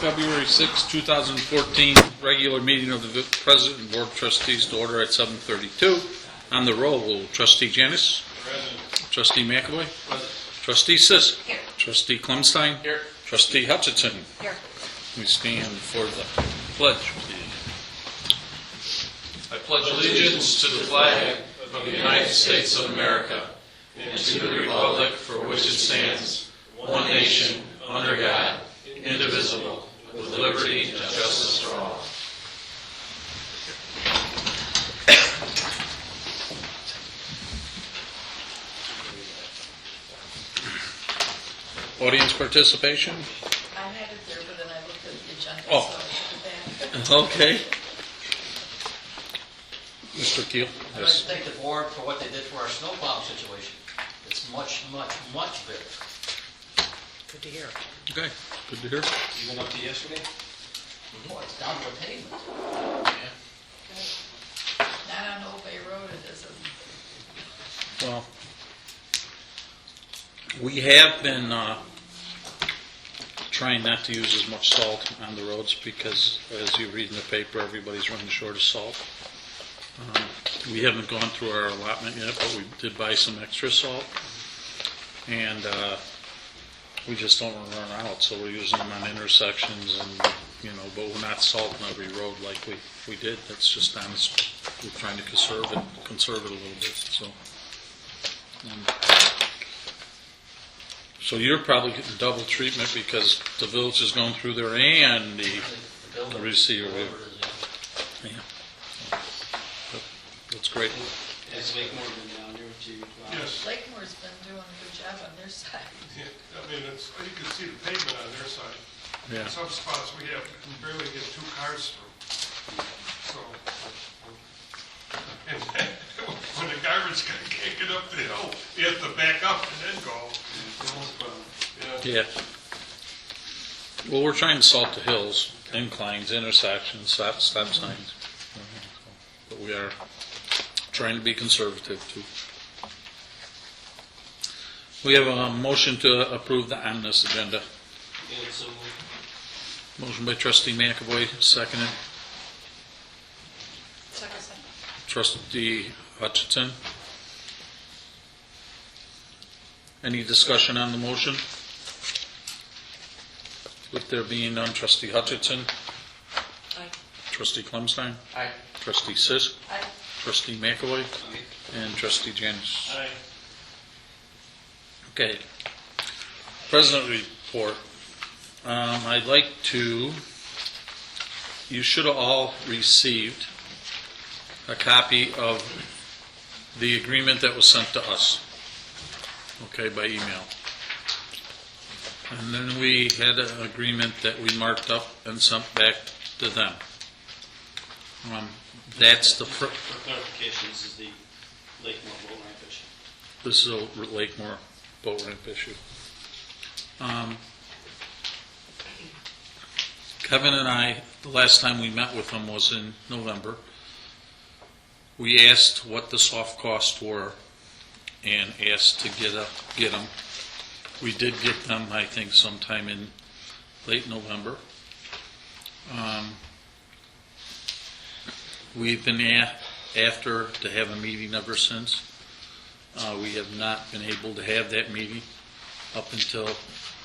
February 6, 2014, regular meeting of the President and Board of Trustees to order at 7:32. On the roll, Trustee Janis. Present. Trustee McAvoy. Present. Trustee Sisk. Here. Trustee Clemstein. Here. Trustee Hutchinson. Here. We stand for the pledge, please. I pledge allegiance to the flag of the United States of America and to the republic for which it stands, one nation, under God, indivisible, with liberty and justice for all. Audience participation? I had it there, but then I looked at the agenda, Oh. so I took it back. Okay. Mr. Keel? I'd like to thank the board for what they did for our snowplow situation. It's much, much, much better. Good to hear. Okay, good to hear. Even up to yesterday? Boy, it's down to the pavement. Not on Old Bay Road, it isn't. Well, we have been trying not to use as much salt on the roads because, as you read in the paper, everybody's running short of salt. We haven't gone through our allotment yet, but we did buy some extra salt. And we just don't run out, so we're using them on intersections and, but we're not salting every road like we did. That's just honest. We're trying to conserve it a little bit, so. So you're probably getting double treatment because the village is going through there and the building. receiver. Whatever it is, yeah. Yeah. That's great. Has Lakemore been down there to? Yes. Lakemore's been doing a good job on their side. Yeah, I mean, you can see the pavement on their side. Yeah. Some spots we can barely get 2 cars through. So, and when the garbage guy can't get up the hill, he has to back up and then go. Yeah. Well, we're trying to salt the hills, inclines, intersections, stop signs. But we are trying to be conservative too. We have a motion to approve the omnibus agenda. Yeah, so Motion by Trustee McAvoy, seconded. Second. Trustee Hutchinson. Any discussion on the motion? With there being none, Trustee Hutchinson, Aye. Trustee Clemstein, Aye. Trustee Sisk, Aye. Trustee McAvoy, and Trustee Janis. Aye. Okay. President report. I'd like to, you should have all received a copy of the agreement that was sent to us, okay, by email. And then we had an agreement that we marked up and sent back to them. That's the, for clarification, this is the Lakemore boat ramp issue. this is a Lakemore boat ramp issue. Kevin and I, the last time we met with them was in November. We asked what the soft costs were and asked to get them. We did get them, I think, sometime in late November. We've been after to have a meeting ever since. We have not been able to have that meeting up until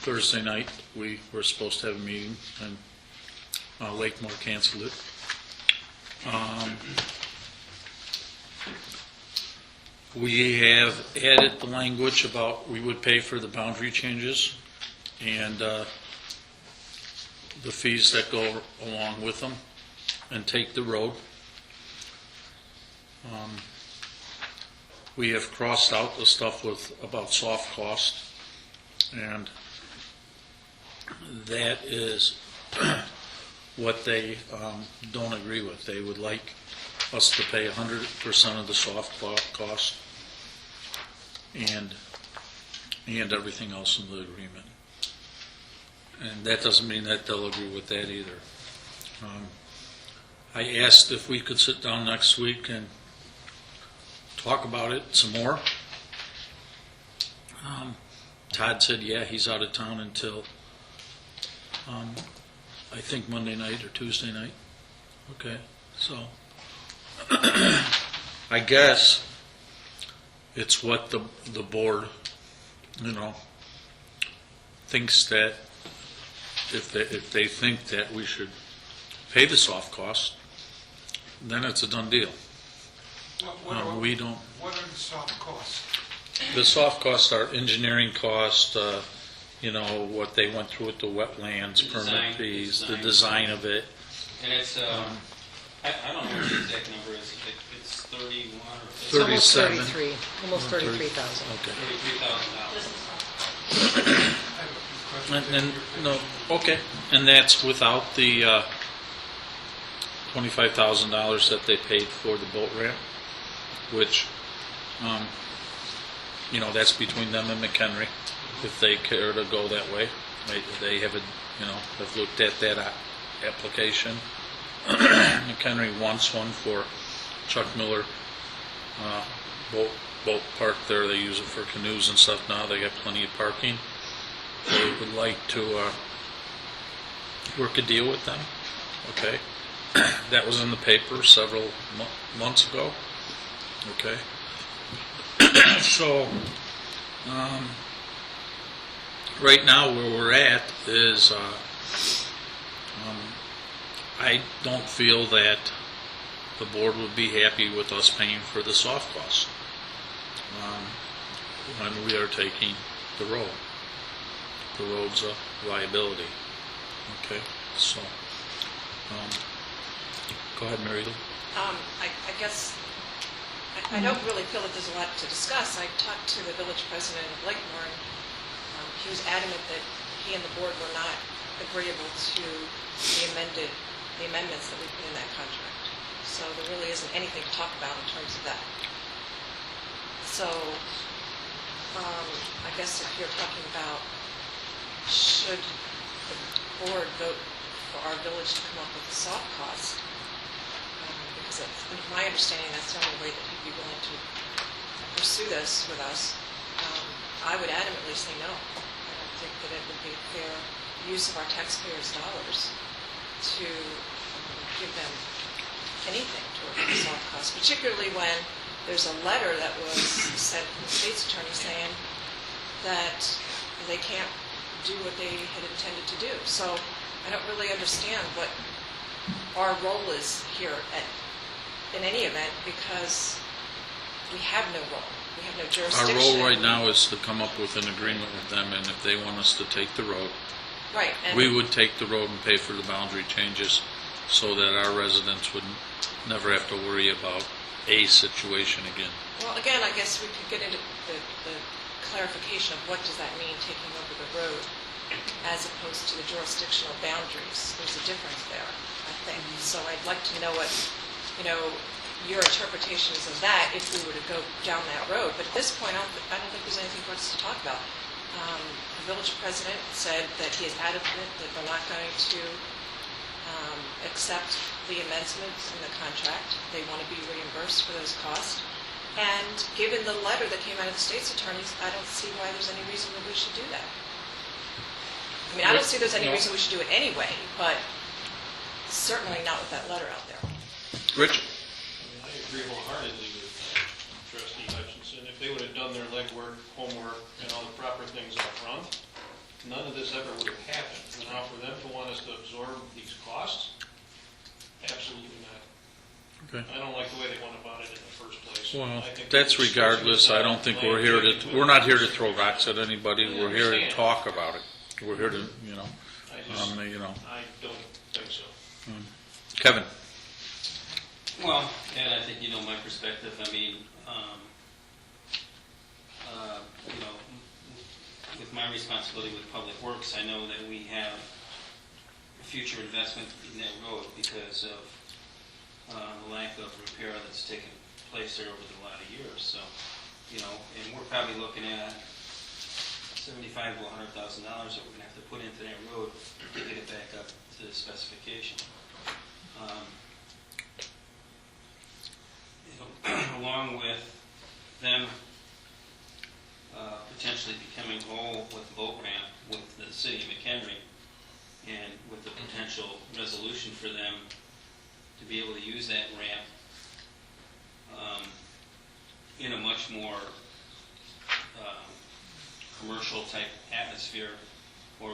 Thursday night. We were supposed to have a meeting, and Lakemore canceled it. We have added the language about we would pay for the boundary changes and the fees that go along with them and take the road. We have crossed out the stuff about soft cost, and that is what they don't agree with. They would like us to pay 100% of the soft cost and everything else in the agreement. And that doesn't mean that they'll agree with that either. I asked if we could sit down next week and talk about it some more. Todd said, yeah, he's out of town until I think Monday night or Tuesday night. Okay, so I guess it's what the board, thinks that if they think that we should pay the soft costs, then it's a done deal. We don't. What are the soft costs? The soft costs are engineering costs, what they went through with the wetlands, The design, permit fees, the the design. design of it. And it's, I don't know what the exact number is, it's 31 or It's almost 37. 33, almost 33,000. Okay. $33,000. And, no, okay, and that's without the $25,000 that they paid for the boat ramp, which, that's between them and McHenry, if they care to go that way. They have have looked at that application. McHenry wants one for Chuck Miller boat park there. They use it for canoes and stuff now. They got plenty of parking. They would like to work a deal with them. Okay, that was in the paper several months ago. Okay, so right now where we're at is I don't feel that the board would be happy with us paying for the soft costs when we are taking the road. The road's a liability. Okay, so go ahead, Mary Lou. I guess, I don't really feel that there's a lot to discuss. I talked to the village president of Lakemore, and he was adamant that he and the board were not agreeable to the amendments that we put in that contract. So there really isn't anything to talk about in terms of that. So, I guess if you're talking about should the board vote for our village to come up with the soft cost, because from my understanding, that's the only way that he'd be willing to pursue this with us, I would adamantly say no. I don't think that it would be a fair use of our taxpayers' dollars to give them anything toward the soft cost, particularly when there's a letter that was sent from the state's attorney saying that they can't do what they had intended to do. So I don't really understand what our role is here in any event, because we have no role. We have no Our jurisdiction. role right now is to come up with an agreement with them, and if they want us to take the road, Right. And we would take the road and pay for the boundary changes so that our residents would never have to worry about a situation again. Well, again, I guess we could get into the clarification of what does that mean, taking over the road, as opposed to the jurisdictional boundaries. There's a difference there, I think. So I'd like to know what, your interpretation is of that if we were to go down that road. But at this point, I don't think there's anything for us to talk about. The village president said that he is adamant that they're not going to accept the amendments in the contract. They want to be reimbursed for those costs. And given the letter that came out of the state's attorneys, I don't see why there's any reason that we should do that. I mean, I don't see there's any reason we should do it anyway, but certainly not with that letter out there. Rich? I agree wholeheartedly with Trustee Hutchinson. If they would have done their legwork, homework, and all the proper things up front, none of this ever would have happened. And now for them to want us to absorb these costs, absolutely not. Okay. I don't like the way they went about it in the first place. Well, I think that's they're regardless. I don't think we're here we're not here to throw rocks at anybody. I We're here to understand. talk about it. We're here to, I don't think so. Kevin? Well, and I think you know my perspective. I mean, with my responsibility with Public Works, I know that we have a future investment in that road because of the lack of repair that's taken place there over the lot of years. So, and we're probably looking at $75,000 to $100,000 that we're going to have to put into that road to get it back up to the specification. Along with them potentially becoming whole with the boat ramp with the city of McHenry, and with the potential resolution for them to be able to use that ramp in a much more commercial type atmosphere or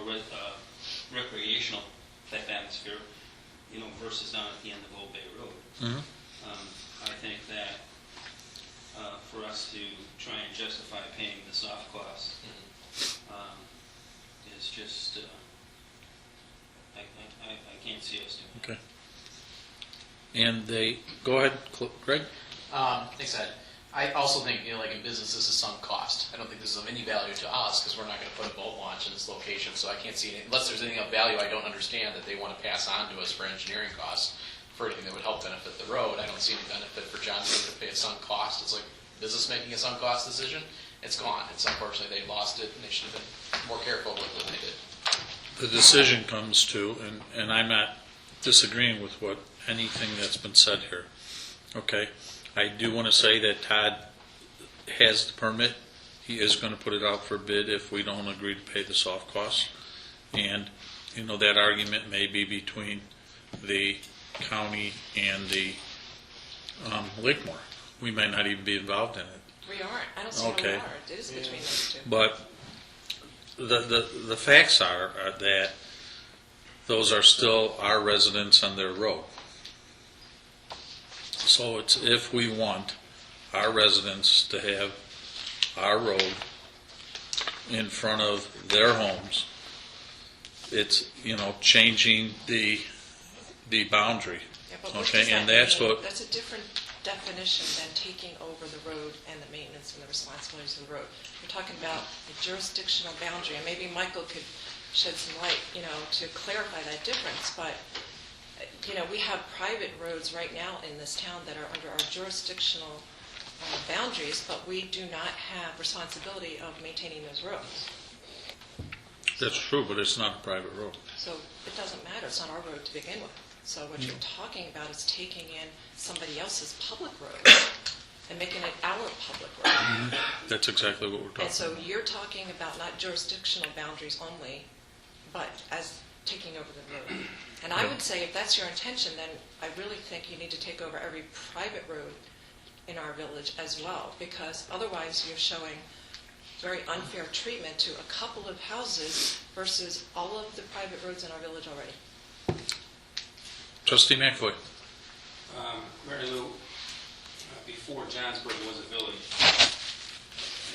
recreational type atmosphere, versus down at the end of Old Bay Road. Mhm. I think that for us to try and justify paying the soft costs is just, I can't see us doing it. Okay. And go ahead, Greg? Thanks, Ed. I also think, like in business, this is sunk cost. I don't think this is of any value to us because we're not going to put a boat launch in this location. So I can't see any, unless there's anything of value I don't understand that they want to pass on to us for engineering costs, for anything that would help benefit the road. I don't see any benefit for Johnsburg to pay a sunk cost. It's like business making a sunk cost decision. It's gone. It's unfortunately they lost it, and they should have been more careful with it than they did. The decision comes to, and I'm not disagreeing with anything that's been said here. Okay, I do want to say that Todd has the permit. He is going to put it out for bid if we don't agree to pay the soft costs. And, that argument may be between the county and the Lakemore. We may not even be involved in it. We aren't. I don't see how we Okay. are. It is between those two. But the facts are that those are still our residents on their road. So it's if we want our residents to have our road in front of their homes, it's, changing the boundary. Yeah, but what Okay, does that and that's mean? what, That's a different definition than taking over the road and the maintenance and the responsibilities of the road. We're talking about the jurisdictional boundary, and maybe Michael could shed some light, to clarify that difference. But, we have private roads right now in this town that are under our jurisdictional boundaries, but we do not have responsibility of maintaining those roads. that's true, but it's not a private road. So it doesn't matter. It's not our road to begin with. So what you're talking about is taking in somebody else's public road and making it our public road. That's exactly what we're talking And about. so you're talking about not jurisdictional boundaries only, but as taking over the road. And I would say if that's your intention, then I really think you need to take over every private road in our village as well, because otherwise you're showing very unfair treatment to a couple of houses versus all of the private roads in our village already. Trustee McFoy. Mary Lou, before Johnsburg was a village,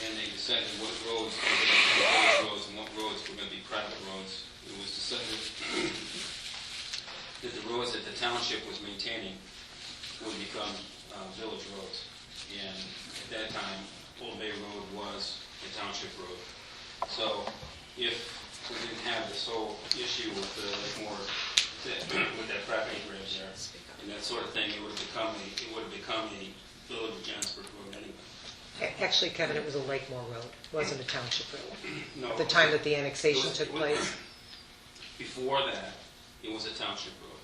and they decided what roads were going to be village roads and what roads were going to be private roads, it was decided that the roads that the township was maintaining would become village roads. And at that time, Old Bay Road was the township road. So if we didn't have this whole issue with the Lakemore, with that property bridge there, and that sort of thing, it would have become a village of Johnsburg road anyway. Actually, Kevin, it was a Lakemore Road, it wasn't a township road. No, At the time that the annexation took place, before that, it was a township road.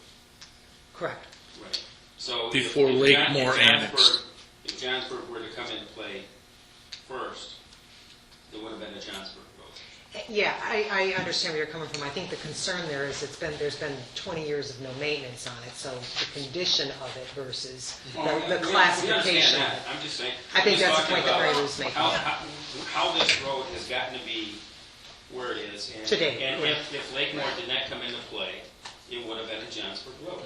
correct. Right. So Before Lakemore annexed. If Johnsburg were to come into play first, it would have been a Johnsburg road. Yeah, I understand where you're coming from. I think the concern there is there's been 20 years of no maintenance on it, so the condition of it versus the classification. We understand that. I'm just saying. I think I'm just that's the point that talking Mary Lou's making. about How this road has gotten to be where it is. And, Today, And yeah. if Lakemore did not come into play, it would have been a Johnsburg road.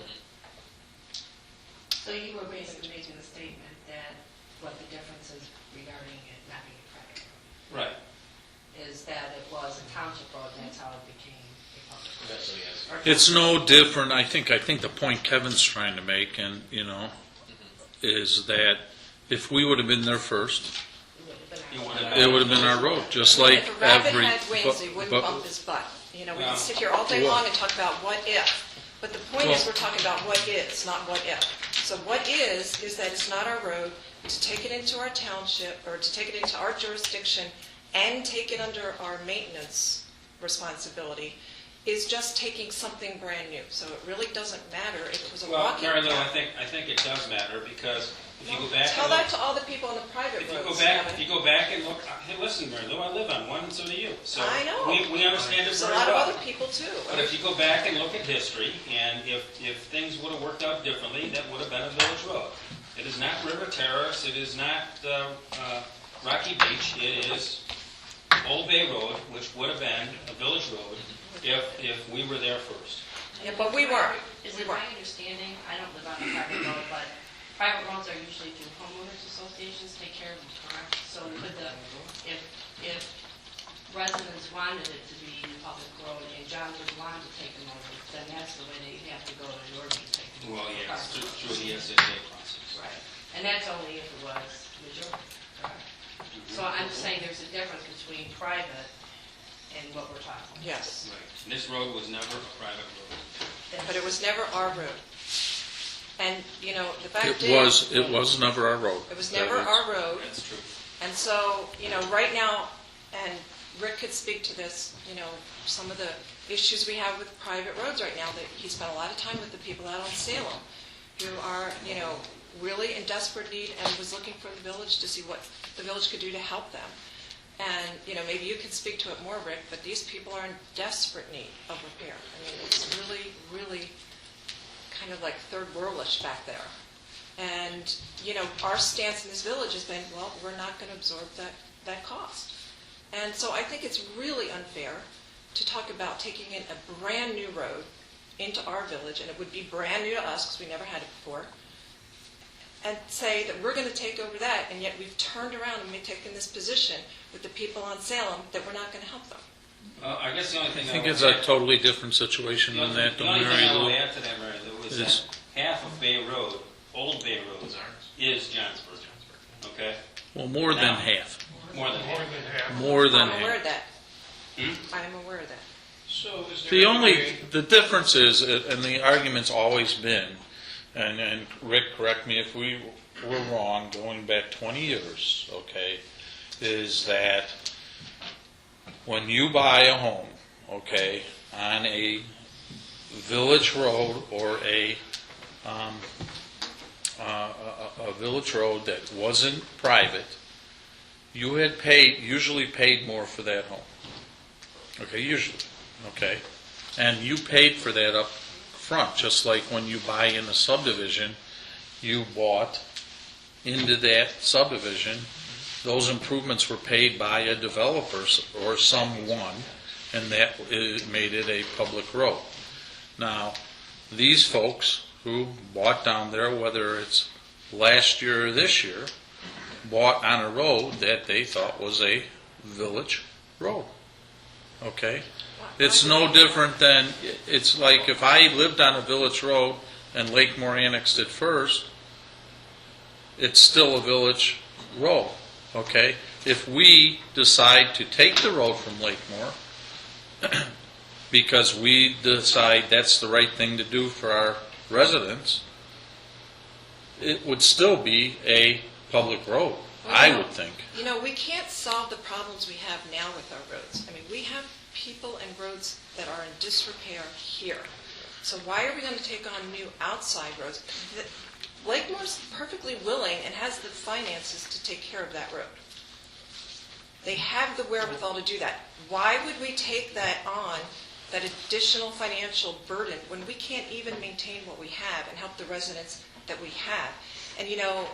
So you were basically making the statement that what the difference is regarding it not being a private road Right. is that it was a township road, and that's how it became a public road. Eventually, yes. Or It's township no different, I think the point Kevin's trying to make, and, is that if we would have been there first, road would have been It would have our road. it would have been our road, just like If a rabbit every... had wings, he wouldn't but- bump his butt. We Well, can sit here all day well- long and talk about what if. But the point is, we're talking about what is, not what if. So what is that it's not our road, to take it into our township, or to take it into our jurisdiction, and take it under our maintenance responsibility, is just taking something brand new. So it really doesn't matter if it was a Well, walking Mary Lou, path. I think it does matter, because if you go back Tell and look, that to all the people on the private if you roads. go back, Kevin. if you go back and look, hey, listen, Mary Lou, I live on one, and so do you. So I know. we understand it There's a very lot of well. other people too. But if you go back and look at history, and if things would have worked out differently, that would have been a village road. It is not River Terrace, it is not Rocky Beach, it is Old Bay Road, which would have been a village road if we were there first. Yeah, but we weren't. Is We it my weren't. understanding, I don't live on a private road, but private roads are usually through homeowners associations take care of them, correct? So could if residents wanted it to be a public road and Johnsburg wanted to take them over, then that's the way they have to go in order to take them over. Well, yeah, it's Private through roads. the SSA process. Right, and that's only if it was majority, correct? So I'm just saying there's a difference between private and what we're talking about. Yes, Right. And this road was never a private road. but it was never our road. And, you know, the fact It is, was never our road. it was That never is- our road. That's true. And so, you know, right now, and Rick could speak to this, you know, some of the issues we have with private roads right now, that he spent a lot of time with the people out on Salem, who are, you know, really in desperate need and was looking for the village to see what the village could do to help them. And, you know, maybe you can speak to it more, Rick, but these people are in desperate need of repair. I mean, it's really, really kind of like third worldish back there. And, you know, our stance in this village has been, well, we're not going to absorb that cost. And so I think it's really unfair to talk about taking in a brand-new road into our village, and it would be brand new to us because we never had it before, and say that we're going to take over that, and yet we've turned around and we've taken this position with the people on Salem that we're not going to help them. Well, I guess the only thing I think would it's a add- totally different situation than that, The though, only thing Mary I will Lou. add to that, Mary Lou, is Is- that half of Bay Road, Old Bay Road, is Johnsburg. Okay? Well, more than Now- half. More than More half. than half. More than I'm aware half. of that. Hmm? I'm aware of that. So is there The any only, way- the difference is, and the argument's always been, and Rick, correct me if we were wrong, going back 20 years, okay, is that when you buy a home, okay, on a village road or a village road that wasn't private, you had usually paid more for that home. Okay, usually, okay? And you paid for that up front, just like when you buy in a subdivision, you bought into that subdivision, those improvements were paid by a developer or someone, and that made it a public road. Now, these folks who bought down there, whether it's last year or this year, bought on a road that they thought was a village road. Okay? It's no different than, it's like if I lived on a village road and Lakemore annexed it first, it's still a village road. Okay? If we decide to take the road from Lakemore, because we decide that's the right thing to do for our residents, it would still be a public road, I would think. You know, we can't solve the problems we have now with our roads. I mean, we have people and roads that are in disrepair here. So why are we going to take on new outside roads? Lakemore's perfectly willing and has the finances to take care of that road. They have the wherewithal to do that. Why would we take that on, that additional financial burden, when we can't even maintain what we have and help the residents that we have? And you know,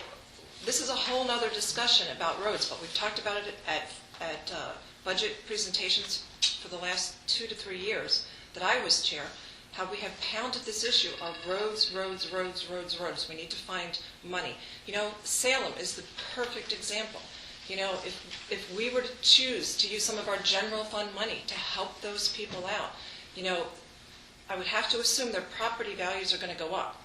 this is a whole nother discussion about roads, but we've talked about it at budget presentations for the last 2 to 3 years that I was chair, how we have pounded this issue of roads, roads, roads, roads, roads. We need to find money. You know, Salem is the perfect example. You know, if we were to choose to use some of our general fund money to help those people out, you know, I would have to assume their property values are going to go up.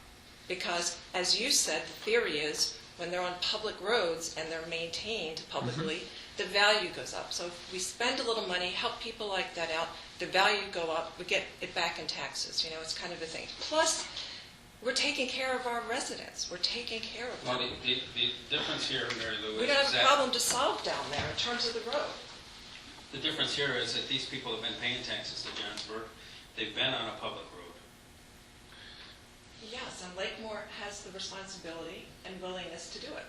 Because, as you said, the theory is when they're on public roads and they're maintained publicly, the value goes up. So if we spend a little money, help people like that out, the value go up, we get it back in taxes. You know, it's kind of a thing. Plus, we're taking care of our residents. We're taking care of them. Well, the difference here, Mary Lou, We is don't have a that problem to solve down there in terms of the road. the difference here is that these people have been paying taxes to Johnsburg. They've been on a public road. Yes, and Lakemore has the responsibility and willingness to do it.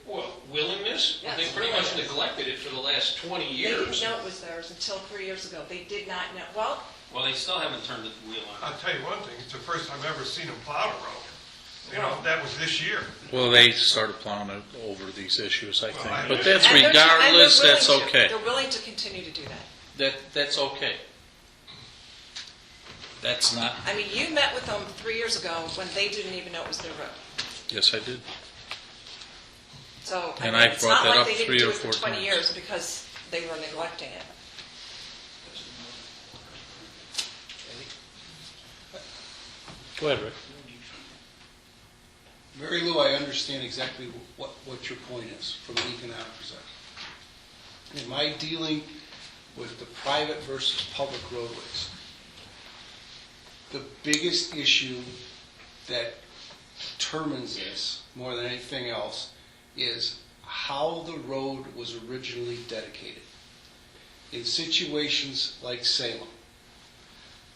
Well, willingness? Well, they Yes, pretty much willingness. neglected it for the last 20 They years. didn't know it was theirs until 3 years ago. They did not know, well, Well, they still haven't turned the wheel on. I'll tell you one thing, it's the first time I've ever seen them plow the road. You know, that was this year. Well, they started plowing it over these issues, I Well, think. I- But that's and they're- and they're regardless, willing that's to. okay. They're willing to continue to do that. That's okay. That's not, I mean, you met with them 3 years ago when they didn't even know it was their road. yes, I did. So, I And mean, I it's brought not that like up they didn't 3 do or it for 4 20 times. years because they were neglecting it. Go ahead, Rick. Mary Lou, I understand exactly what your point is from an economic perspective. In my dealing with the private versus public roadways, the biggest issue that determines this more than anything else is how the road was originally dedicated. In situations like Salem,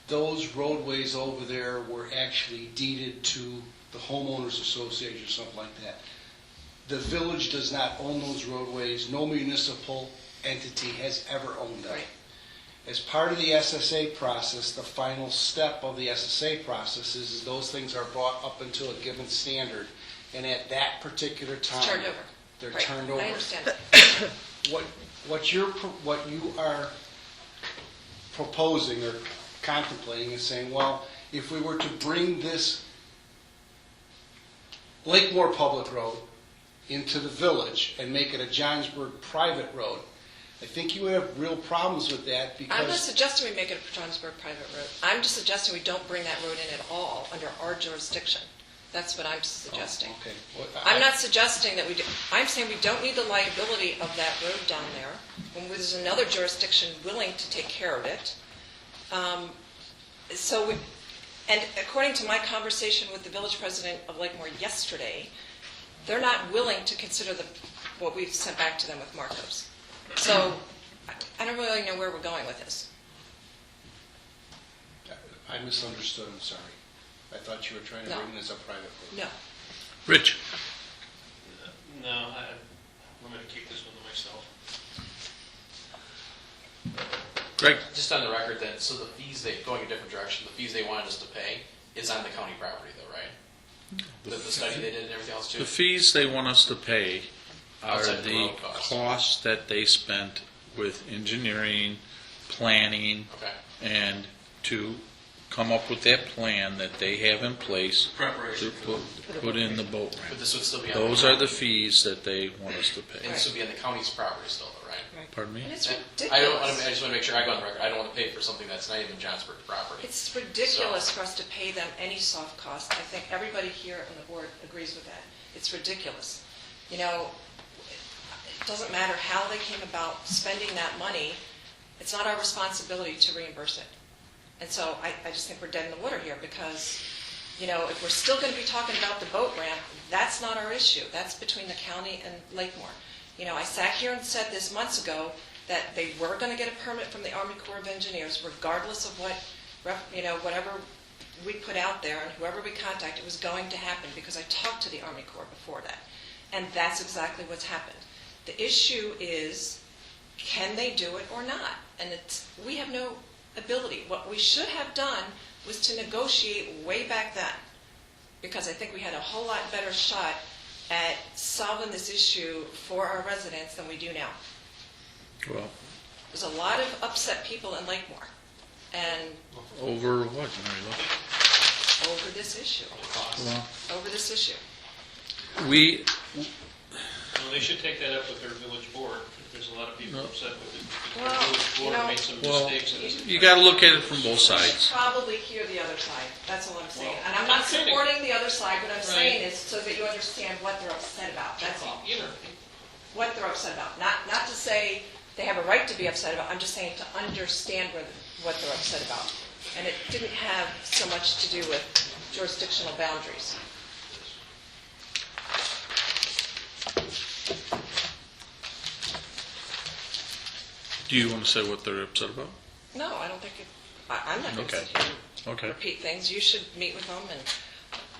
those roadways over there were actually deeded to the homeowners association or something like that. The village does not own those roadways. No municipal entity has ever owned them. Right. As part of the SSA process, the final step of the SSA process is those things are brought up until a given standard, and at that particular time, It's turned over. they're Right. turned over. I understand. What you are proposing or contemplating is saying, well, if we were to bring this Lakemore Public Road into the village and make it a Johnsburg private road, I think you would have real problems with that I'm not because, suggesting we make it a Johnsburg private road. I'm just suggesting we don't bring that road in at all under our jurisdiction. That's what I'm suggesting. okay. Well, I'm not suggesting that we do, I'm saying we don't need the liability of that road down there when there's another jurisdiction willing to take care of it. And according to my conversation with the village president of Lakemore yesterday, they're not willing to consider what we've sent back to them with markups. So I don't really know where we're going with this. I misunderstood, I'm sorry. I thought you were trying to No. bring this a private road. No. Rich? No, I'm going to keep this one to myself. Greg? Just on the record then, so the fees going a different direction, the fees they wanted us to pay is on the county property though, right? The study they did and everything else too? The fees they want us to pay are Outside the the road costs. costs that they spent with engineering, planning, Okay. and to come up with that plan that they have in place to Preparation. put in the boat But ramp. this would still be on Those are the fees that they want us to And pay. this would be on the county's property still though, right? Pardon me? And it's I ridiculous. just want to make sure I go on the record. I don't want to pay for something that's not even Johnsburg property. It's ridiculous for us to pay them any soft cost. I think everybody here on the board agrees with that. It's ridiculous. You know, it doesn't matter how they came about spending that money, it's not our responsibility to reimburse it. And so I just think we're dead in the water here because, you know, if we're still going to be talking about the boat ramp, that's not our issue. That's between the county and Lakemore. You know, I sat here and said this months ago that they were going to get a permit from the Army Corps of Engineers regardless of what, you know, whatever we put out there and whoever we contacted, it was going to happen because I talked to the Army Corps before that. And that's exactly what's happened. The issue is, can they do it or not? And we have no ability. What we should have done was to negotiate way back then, because I think we had a whole lot better shot at solving this issue for our residents than we do now. Well, There's a lot of upset people in Lakemore, and over what, Mary Lou? over this issue, Well, over this issue. we, Well, they should take that up with their village board. There's a lot of people No. upset with it. Well, The village you board know- made some Well, mistakes. in this. you got to look at it from both You should sides. probably hear the other side, that's all I'm saying. Well, And I'm not I'm kidding. supporting the other side, what I'm Right. saying is so that you understand what they're upset about, that's all. You know, What they're upset about. Not to say they have a right to be upset about, I'm just saying to understand what they're upset about. And it didn't have so much to do with jurisdictional boundaries. Do you want to say what they're upset about? No, I don't think it, I'm not going to Okay. sit here and Okay. repeat things. You should meet with them, and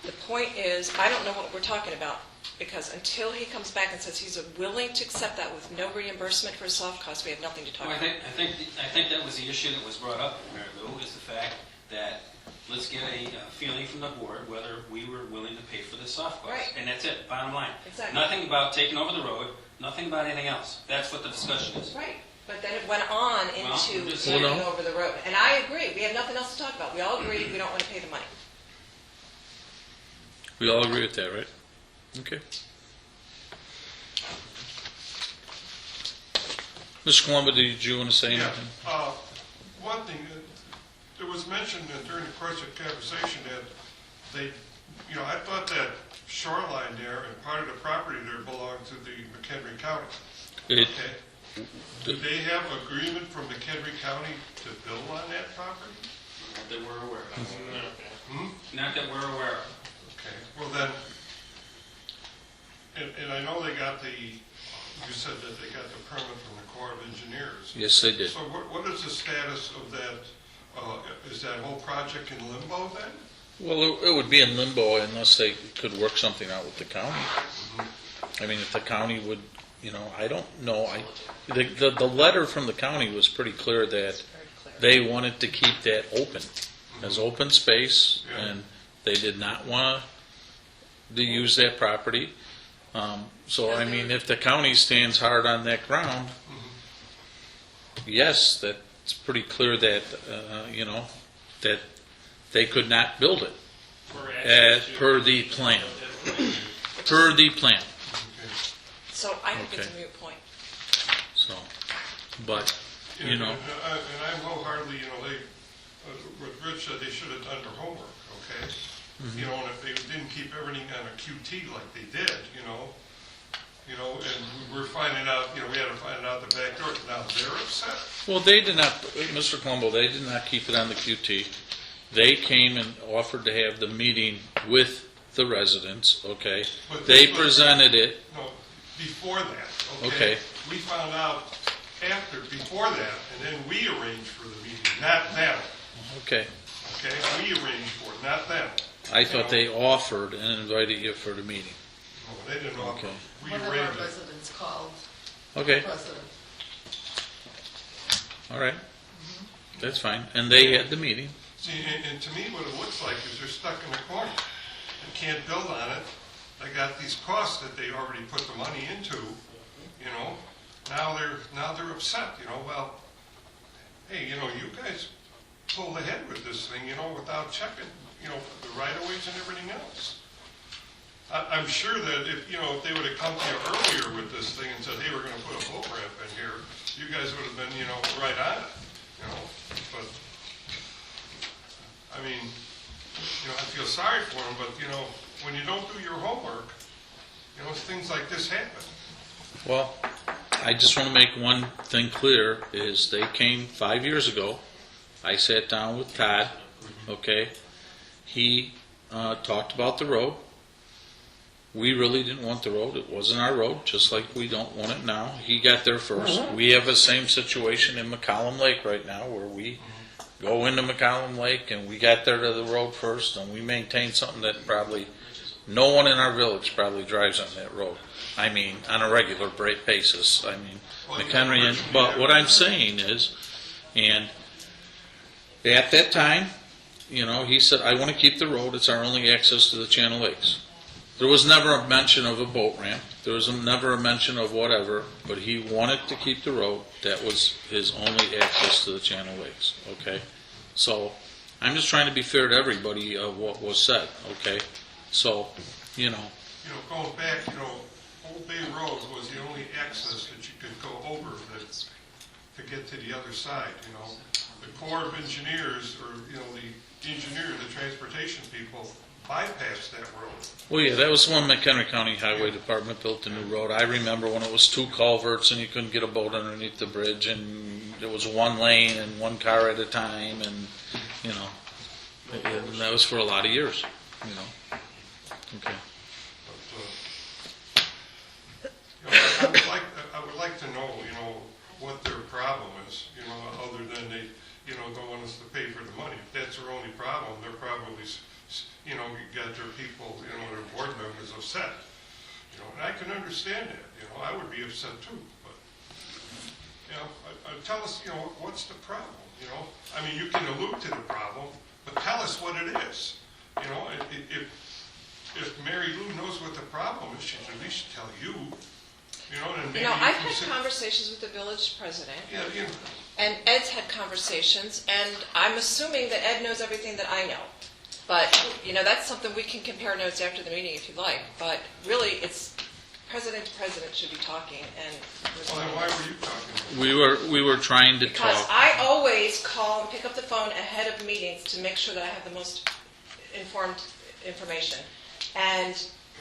the point is, I don't know what we're talking about, because until he comes back and says he's willing to accept that with no reimbursement for his soft costs, we have nothing to talk Well, about. I think that was the issue that was brought up, Mary Lou, is the fact that let's get a feeling from the board whether we were willing to pay for the soft costs. Right. And that's it, bottom line. Exactly. Nothing about taking over the road, nothing about anything else. That's what the discussion is. Right, but then it went on Well, into just- taking Well, no. over the road. And I agree, we have nothing else to talk about. We all agree we don't want to pay the money. We all agree with that, right? Okay. Mr. Colombo, did you want to say Yeah, anything? one thing, it was mentioned during the course of conversation that they, I thought that shoreline there and part of the property there belonged to the McHenry County. It, Okay? Do they have agreement from McHenry County to build on that property? Not that we're aware of. Hmm? Not that we're aware of. Okay, well then, and I know they got you said that they got the permit from the Corps of Engineers. yes, they did. So what is the status of that, is that whole project in limbo then? Well, it would be in limbo unless they could work something out with the county. I mean, if the county would, I don't know. The letter from the county was pretty clear that Very clear. they wanted to keep that open, as open space, Yeah. and they did not want to use that property. So, I mean, if the county stands hard on that ground, yes, that's pretty clear that, that they could not build it as per the plan. Per the plan. So I think it's a Okay. moot point. So, but, And I'm wholeheartedly, what Rich said, they should have done their homework, okay? And if they didn't keep everything on a QT like they did, and we're finding out, we had to find out the back door, now they're upset? well, they did not, Mr. Colombo, they did not keep it on the QT. They came and offered to have the meeting with the residents, okay? But They this was- presented it, No, before that, Okay. We found out before that, and then we arranged for the meeting, not them, okay. okay? We arranged for it, not them. I thought they offered and invited you for the meeting. No, they didn't offer. Okay. We One of our arranged it. residents called Okay, president. all right. That's fine. And they had the meeting. See, and to me, what it looks like is they're stuck in a corner. They can't build on it. They got these costs that they already put the money into, Now they're upset, well, hey, you guys pulled ahead with this thing, without checking, the right-of-ways and everything else. I'm sure that if they would have come to you earlier with this thing and said, hey, we're gonna put a boat ramp in here, you guys would have been, right on it, but, I mean, I feel sorry for them, but, when you don't do your homework, things like this happen. Well, I just want to make one thing clear, is they came 5 years ago. I sat down with Todd, okay? He talked about the road. We really didn't want the road. It wasn't our road, just like we don't want it now. He got there first. We have the same situation in McCollum Lake right now, where we go into McCollum Lake, and we got there to the road first, and we maintain something that probably no one in our village probably drives on that road. I mean, on a regular basis. I mean, McHenry, but what I'm saying is, and at that time, he said, I want to keep the road. It's our only access to the Channel Lakes. There was never a mention of a boat ramp. There was never a mention of whatever, but he wanted to keep the road. That was his only access to the Channel Lakes, okay? So, I'm just trying to be fair to everybody of what was said, okay? So, Going back, Old Bay Road was the only access that you could go over to get to the other side, The Corps of Engineers, or, the engineer, the transportation people bypassed that road. well, yeah, that was when McHenry County Highway Department built the new road. I remember when it was 2 culverts and you couldn't get a boat underneath the bridge, and it was 1 lane and 1 car at a time, and, and that was for a lot of years, Okay. I would like to know, what their problem is, other than don't want us to pay for the money. If that's their only problem, they're probably, got their people, their board members upset. And I can understand that, I would be upset too, but, tell us, what's the problem, I mean, you can allude to the problem, but tell us what it is. If Mary Lou knows what the problem is, she should at least tell you, and maybe I've can had sit- conversations with the village president, Yeah, and Ed's had conversations, and I'm assuming that Ed knows everything that I know. But, that's something we can compare notes after the meeting if you'd like. But really, it's president to president should be talking, and well, then why were you talking? We were trying to because talk. I always call and pick up the phone ahead of meetings to make sure that I have the most informed information. And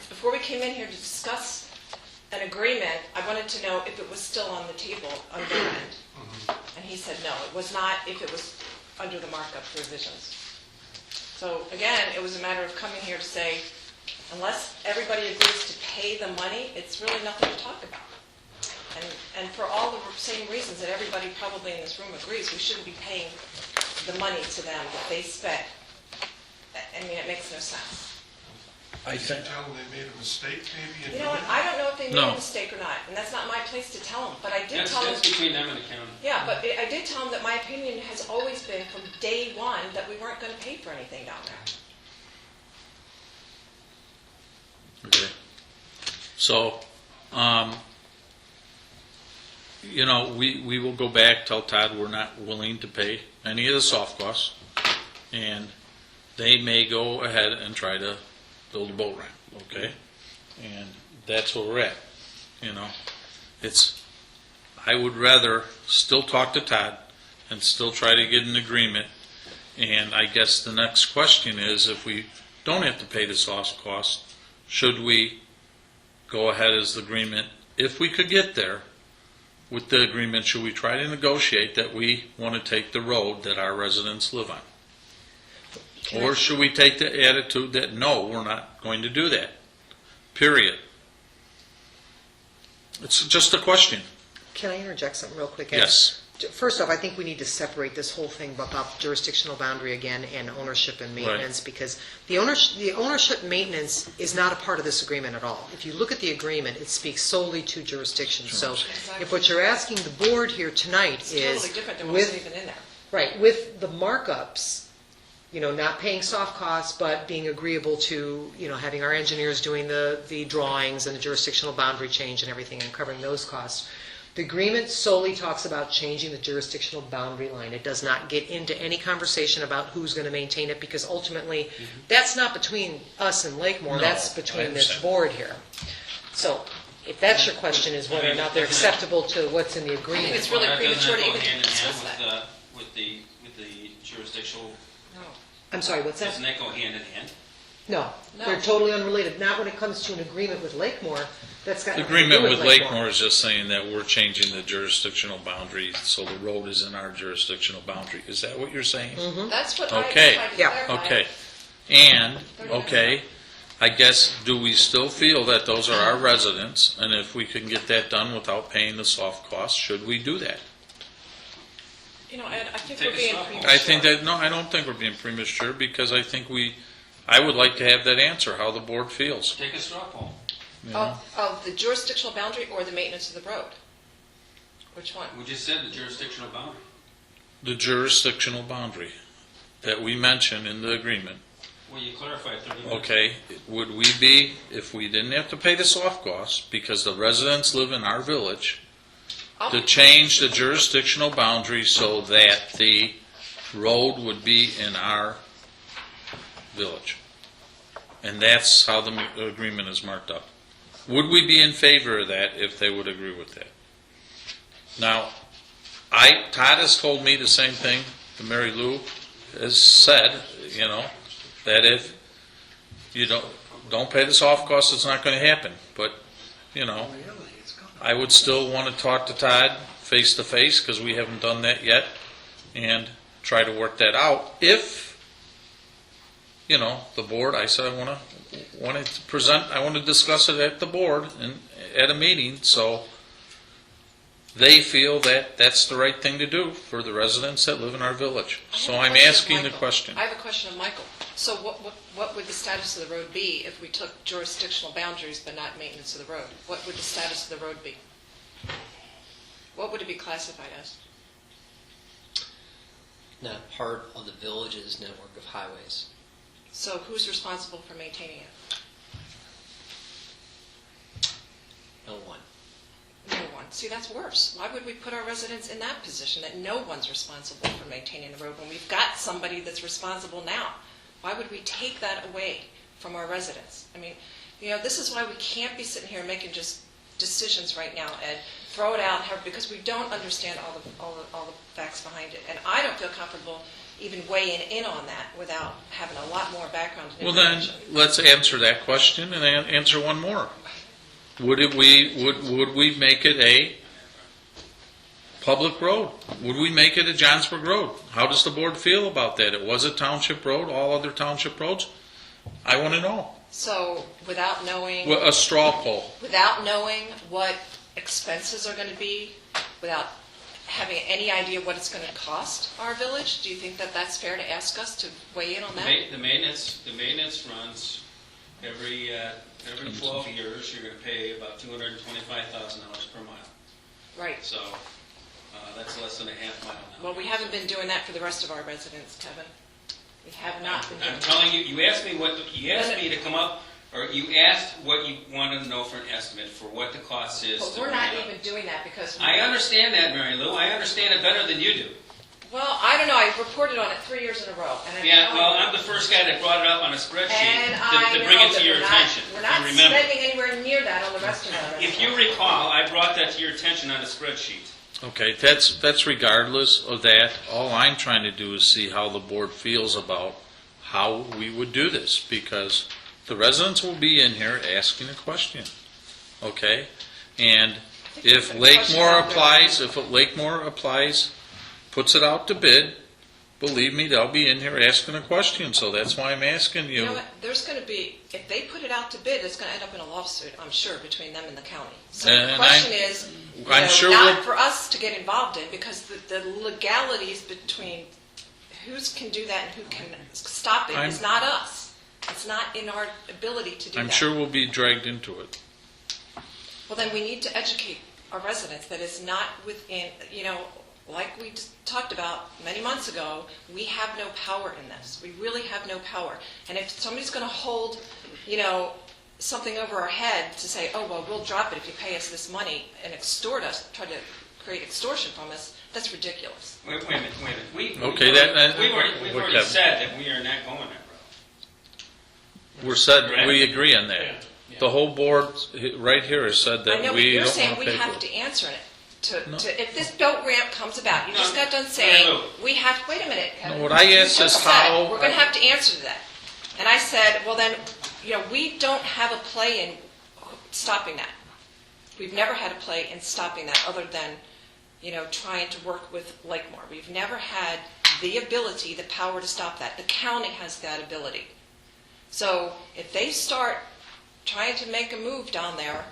before we came in here to discuss an agreement, I wanted to know if it was still on the table on their end. And he said no, it was not if it was under the markup revisions. So again, it was a matter of coming here to say, unless everybody agrees to pay the money, it's really nothing to talk about. And for all the same reasons that everybody probably in this room agrees, we shouldn't be paying the money to them that they spent. I mean, it makes no sense. I Did you think, tell them they made a mistake maybe? in You know what, doing I don't know if they made No. a mistake or not, and that's not my place to tell them, but I did That's, tell them. that's between them and the county. Yeah, but I did tell them that my opinion has always been from day one that we weren't going to pay for anything down there. okay. So, we will go back, tell Todd we're not willing to pay any of the soft costs, and they may go ahead and try to build a boat ramp, okay? And that's where we're at, I would rather still talk to Todd and still try to get an agreement. And I guess the next question is, if we don't have to pay the soft cost, should we go ahead as the agreement? If we could get there with the agreement, should we try to negotiate that we want to take the road that our residents live on? Or should we take the attitude that, no, we're not going to do that, period? It's just a question. Can I interject something real quick? Yes. First off, I think we need to separate this whole thing about jurisdictional boundary again and ownership and maintenance, because the ownership maintenance is not a part of this agreement at all. If you look at the agreement, it speaks solely to jurisdiction. So if what you're asking the board here tonight It's is totally different than what was with, even in there. right, with the markups, not paying soft costs, but being agreeable to, having our engineers doing the drawings and the jurisdictional boundary change and everything and covering those costs. The agreement solely talks about changing the jurisdictional boundary line. It does not get into any conversation about who's going to maintain it, because ultimately, that's not between us and Lakemore, No, that's I between this understand. board here. So, if that's your question, is whether or not they're acceptable to what's in the I think agreement. it's really Well, premature to doesn't even that go hand in discuss hand that. with the jurisdictional, No. I'm sorry, what's that? doesn't that go hand in hand? No, No. they're totally unrelated. Not when it comes to an agreement with Lakemore, that's got The nothing to do agreement with Lakemore. Lakemore is just saying that we're changing the jurisdictional boundary, so the road is in our jurisdictional boundary. Is that what you're saying? That's what Okay. I tried to Yeah. clarify. Okay. And, okay, I guess, do we still feel that those are our residents? And if we can get that done without paying the soft costs, should we do that? Ed, I think Take we're a being stop. premature. I think that, no, I don't think we're being premature, because I think I would like to have that answer, how the board feels. Take a straw poll. you know? Of the jurisdictional boundary or the maintenance of the road? Which one? We just said the jurisdictional boundary. The jurisdictional boundary that we mentioned in the agreement. Well, you clarified 30 minutes. Okay, would we be, if we didn't have to pay the soft costs, because the residents live in our village, to change the jurisdictional boundary so that the road would be in our village? And that's how the agreement is marked up. Would we be in favor of that if they would agree with that? Now, Todd has told me the same thing that Mary Lou has said, that if you don't pay the soft costs, it's not going to happen. But, I would still want to talk to Todd face to face, because we haven't done that yet, and try to work that out. If, the board, I said I want to discuss it at the board and at a meeting, so they feel that that's the right thing to do for the residents that live in our village. So I'm asking the question. I have a question of Michael. So what would the status of the road be if we took jurisdictional boundaries but not maintenance of the road? What would the status of the road be? What would it be classified as? Not part of the village's network of highways. So who's responsible for maintaining it? No one. No one. See, that's worse. Why would we put our residents in that position, that no one's responsible for maintaining the road when we've got somebody that's responsible now? Why would we take that away from our residents? I mean, this is why we can't be sitting here making just decisions right now, Ed. Throw it out, because we don't understand all the facts behind it. And I don't feel comfortable even weighing in on that without having a lot more background Well, then, information. let's answer that question and then answer one more. Would we make it a public road? Would we make it a Johnsburg road? How does the board feel about that? It was a township road, all other township roads? I want to know. So without knowing... Well, a straw poll. Without knowing what expenses are going to be, without having any idea what it's going to cost our village, do you think that that's fair to ask us to weigh in on that? The maintenance runs every 12 years. You're going to pay about $225,000 per mile. Right. So that's less than a half mile now. Well, we haven't been doing that for the rest of our residents, Kevin. We have not been doing I'm that. telling you, you asked me to come up, or you asked what you wanted to know for an estimate for what the cost is. But to we're not bring it up. even doing that because... I understand that, Mary Lou. I understand it better than you do. Well, I don't know. I've reported on it 3 years in a row. And Yeah, well, I'm the first guy that brought it up on a spreadsheet And I to know bring it that to your attention. We're not if you remember. spending anywhere near that on the rest of our If you recall, I brought that to your attention on a spreadsheet. Okay, that's regardless of that. All I'm trying to do is see how the board feels about how we would do this, because the residents will be in here asking a question, okay? And if Lakemore applies, puts it out to bid, believe me, they'll be in here asking a question, so that's why I'm asking You know what? There's going to be, if they put it out to bid, it's going to end up in a lawsuit, I'm sure, between them and the county. So the And question is, I'm sure not we'll- for us to get involved in, because the legalities between who can do that and who can stop it is not us. It's not in our ability to do that. I'm sure we'll be dragged into it. Well, then we need to educate our residents that it's not within, like we just talked about many months ago, we have no power in this. We really have no power. And if somebody's going to hold, something over our head to say, oh, well, we'll drop it if you pay us this money and extort us, try to create extortion from us, that's ridiculous. Wait a minute. We've already Kevin. said that we are not going that route. We agree on that. The whole board right here has said I that know, but we you're don't saying want we to pay have for to it. answer it. No. If this boat ramp comes about, you just got done saying, we have, wait a minute, Kevin. No, what I asked You is just said, how- we're going to have to answer to that. And I said, well then, we don't have a play in stopping that. We've never had a play in stopping that other than, trying to work with Lakemore. We've never had the ability, the power to stop that. The county has that ability. So if they start trying to make a move down there,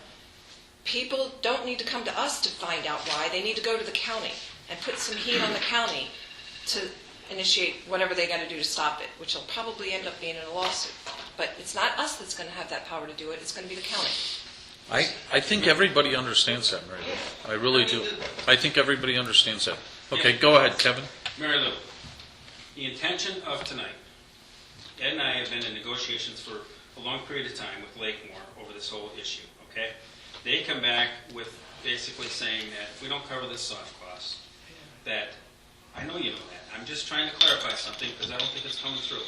people don't need to come to us to find out why. They need to go to the county and put some heat on the county to initiate whatever they got to do to stop it, which will probably end up being in a lawsuit. But it's not us that's going to have that power to do it. It's going to be the county. I think everybody understands that, Mary Lou. I really do. I think everybody understands that. Okay, go ahead, Kevin. Mary Lou, the intention of tonight, Ed and I have been in negotiations for a long period of time with Lakemore over this whole issue, okay? They come back with basically saying that if we don't cover this soft cost, that, I know you know that, I'm just trying to clarify something because I don't think it's coming through.